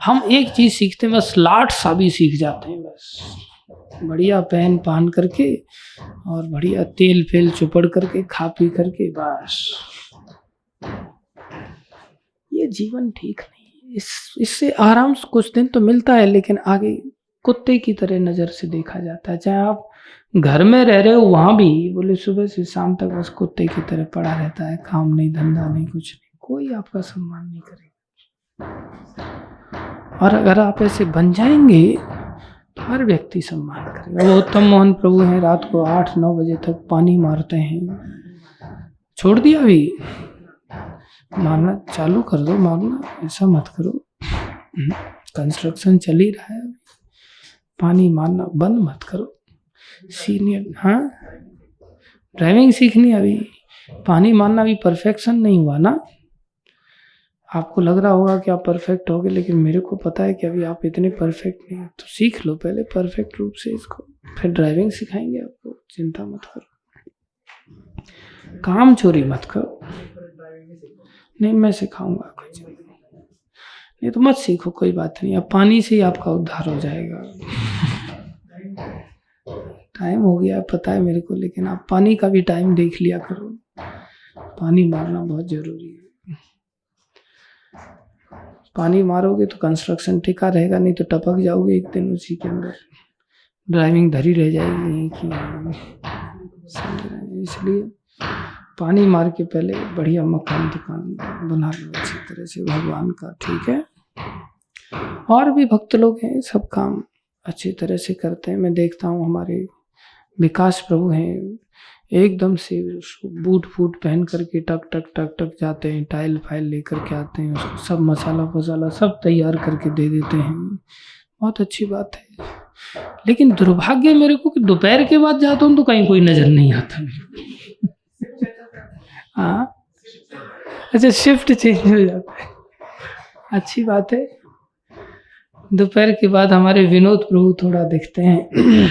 हम एक चीज सीखते हैं बस, लाट सा भी सीख जाते हैं बस, बढ़िया पहन पहन करके और बढ़िया तेल फेल चुपड़ करके खा पी करके बस। ये जीवन ठीक नहीं है। इससे आराम से कुछ दिन तो मिलता है, लेकिन आगे कुत्ते की तरह नजर से देखा जाता है। चाहे आप घर में रह रहे हो वहां भी, बोले सुबह से शाम तक बस कुत्ते की तरह पड़ा रहता है, काम नहीं धंधा नहीं कुछ नहीं, कोई आपका सम्मान नहीं करेगा। और अगर आप ऐसे बन जाएंगे तो हर व्यक्ति सम्मान करेगा। वो उत्तम मोहन प्रभु हैं, रात को 8-9 बजे तक पानी मारते हैं। छोड़ दिया अभी, मारना चालू कर दो, मारना ऐसा मत करो, कंस्ट्रक्शन चल ही रहा है, पानी मारना बंद मत करो। सीनियर, हाँ ड्राइविंग सीखनी अभी, पानी मारना भी परफेक्शन नहीं हुआ ना। आपको लग रहा होगा कि आप परफेक्ट होगे, लेकिन मेरे को पता है कि अभी आप इतने परफेक्ट नहीं हो। तो सीख लो पहले परफेक्ट रूप से इसको, फिर ड्राइविंग सिखाएंगे आपको, चिंता मत करो। काम चोरी मत करो। नहीं मैं सिखाऊंगा, कुछ नहीं तो मत सीखो, कोई बात नहीं। अब पानी से ही आपका उद्धार हो जाएगा। टाइम हो गया पता है मेरे को, लेकिन आप पानी का भी टाइम देख लिया करो। पानी मारना बहुत जरूरी है। पानी मारोगे तो कंस्ट्रक्शन टिका रहेगा, नहीं तो टपक जाओगे एक दिन उसी के अंदर, ड्राइविंग धरी रह जाएगी। इसलिए पानी मार के पहले बढ़िया मकान दुकान बना लो अच्छी तरह से भगवान का, ठीक है। और भी भक्त लोग हैं, सब काम अच्छी तरह से करते हैं। मैं देखता हूँ हमारे विकास प्रभु हैं, एकदम से बूट फूट पहन करके टक टक टक टक जाते हैं, टाइल फाइल लेकर के आते हैं, उसको सब मसाला वसाला सब तैयार करके दे देते हैं। बहुत अच्छी बात है। लेकिन दुर्भाग्य मेरे को कि दोपहर के बाद जाता हूँ तो कहीं कोई नजर नहीं आता। हाँ, अच्छा, शिफ्ट चेंज हो जाता है, अच्छी बात है। दोपहर के बाद हमारे विनोद प्रभु थोड़ा दिखते हैं,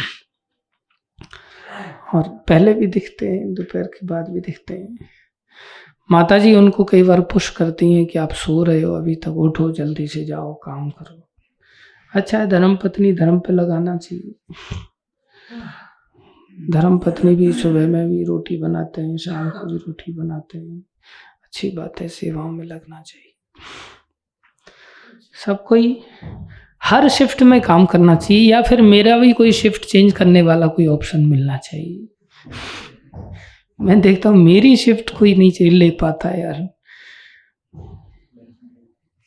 और पहले भी दिखते हैं, दोपहर के बाद भी दिखते हैं। माता जी उनको कई बार पुश करती हैं कि आप सो रहे हो अभी तक, उठो जल्दी से जाओ काम करो। अच्छा है, धर्म पत्नी धर्म पे लगाना चाहिए। धर्म पत्नी भी सुबह में भी रोटी बनाते हैं, शाम को भी रोटी बनाते हैं, अच्छी बात है, सेवाओं में लगना चाहिए। सब कोई हर शिफ्ट में काम करना चाहिए, या फिर मेरा भी कोई शिफ्ट चेंज करने वाला कोई ऑप्शन मिलना चाहिए। मैं देखता हूँ मेरी शिफ्ट कोई नहीं ले पाता है यार।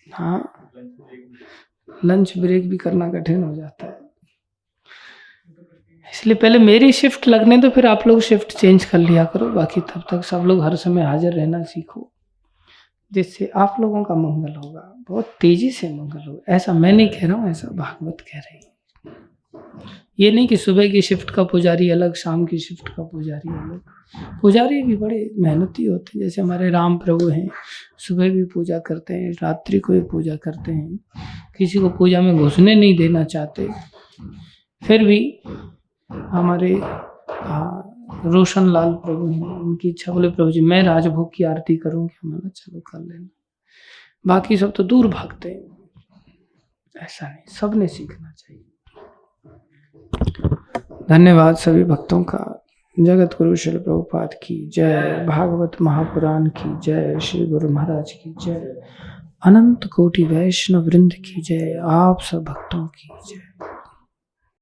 हाँ, लंच ब्रेक भी करना कठिन हो जाता है, इसलिए पहले मेरी शिफ्ट लगने तो फिर आप लोग शिफ्ट चेंज कर लिया करो। बाकी तब तक सब लोग हर समय हाजिर रहना सीखो, जिससे आप लोगों का मंगल होगा, बहुत तेजी से मंगल होगा। ऐसा मैं नहीं कह रहा हूँ, ऐसा भागवत कह रही है। ये नहीं कि सुबह की शिफ्ट का पुजारी अलग, शाम की शिफ्ट का पुजारी अलग। पुजारी भी बड़े मेहनती होते हैं, जैसे हमारे राम प्रभु हैं, सुबह भी पूजा करते हैं, रात्रि को भी पूजा करते हैं, किसी को पूजा में घुसने नहीं देना चाहते। फिर भी हमारे रोशन लाल प्रभु हैं, उनकी इच्छा, बोले प्रभु जी मैं राजभोग की आरती करूंगी। हमारा चलो कर लेना, बाकी सब तो दूर भागते हैं। ऐसा नहीं, सबने सीखना चाहिए। धन्यवाद सभी भक्तों का। जगत गुरु श्री प्रभुपाद की जय, भागवत महापुराण की जय, श्री गुरु महाराज की जय, अनंत कोटि वैष्णव वृंद की जय, आप सब भक्तों की जय।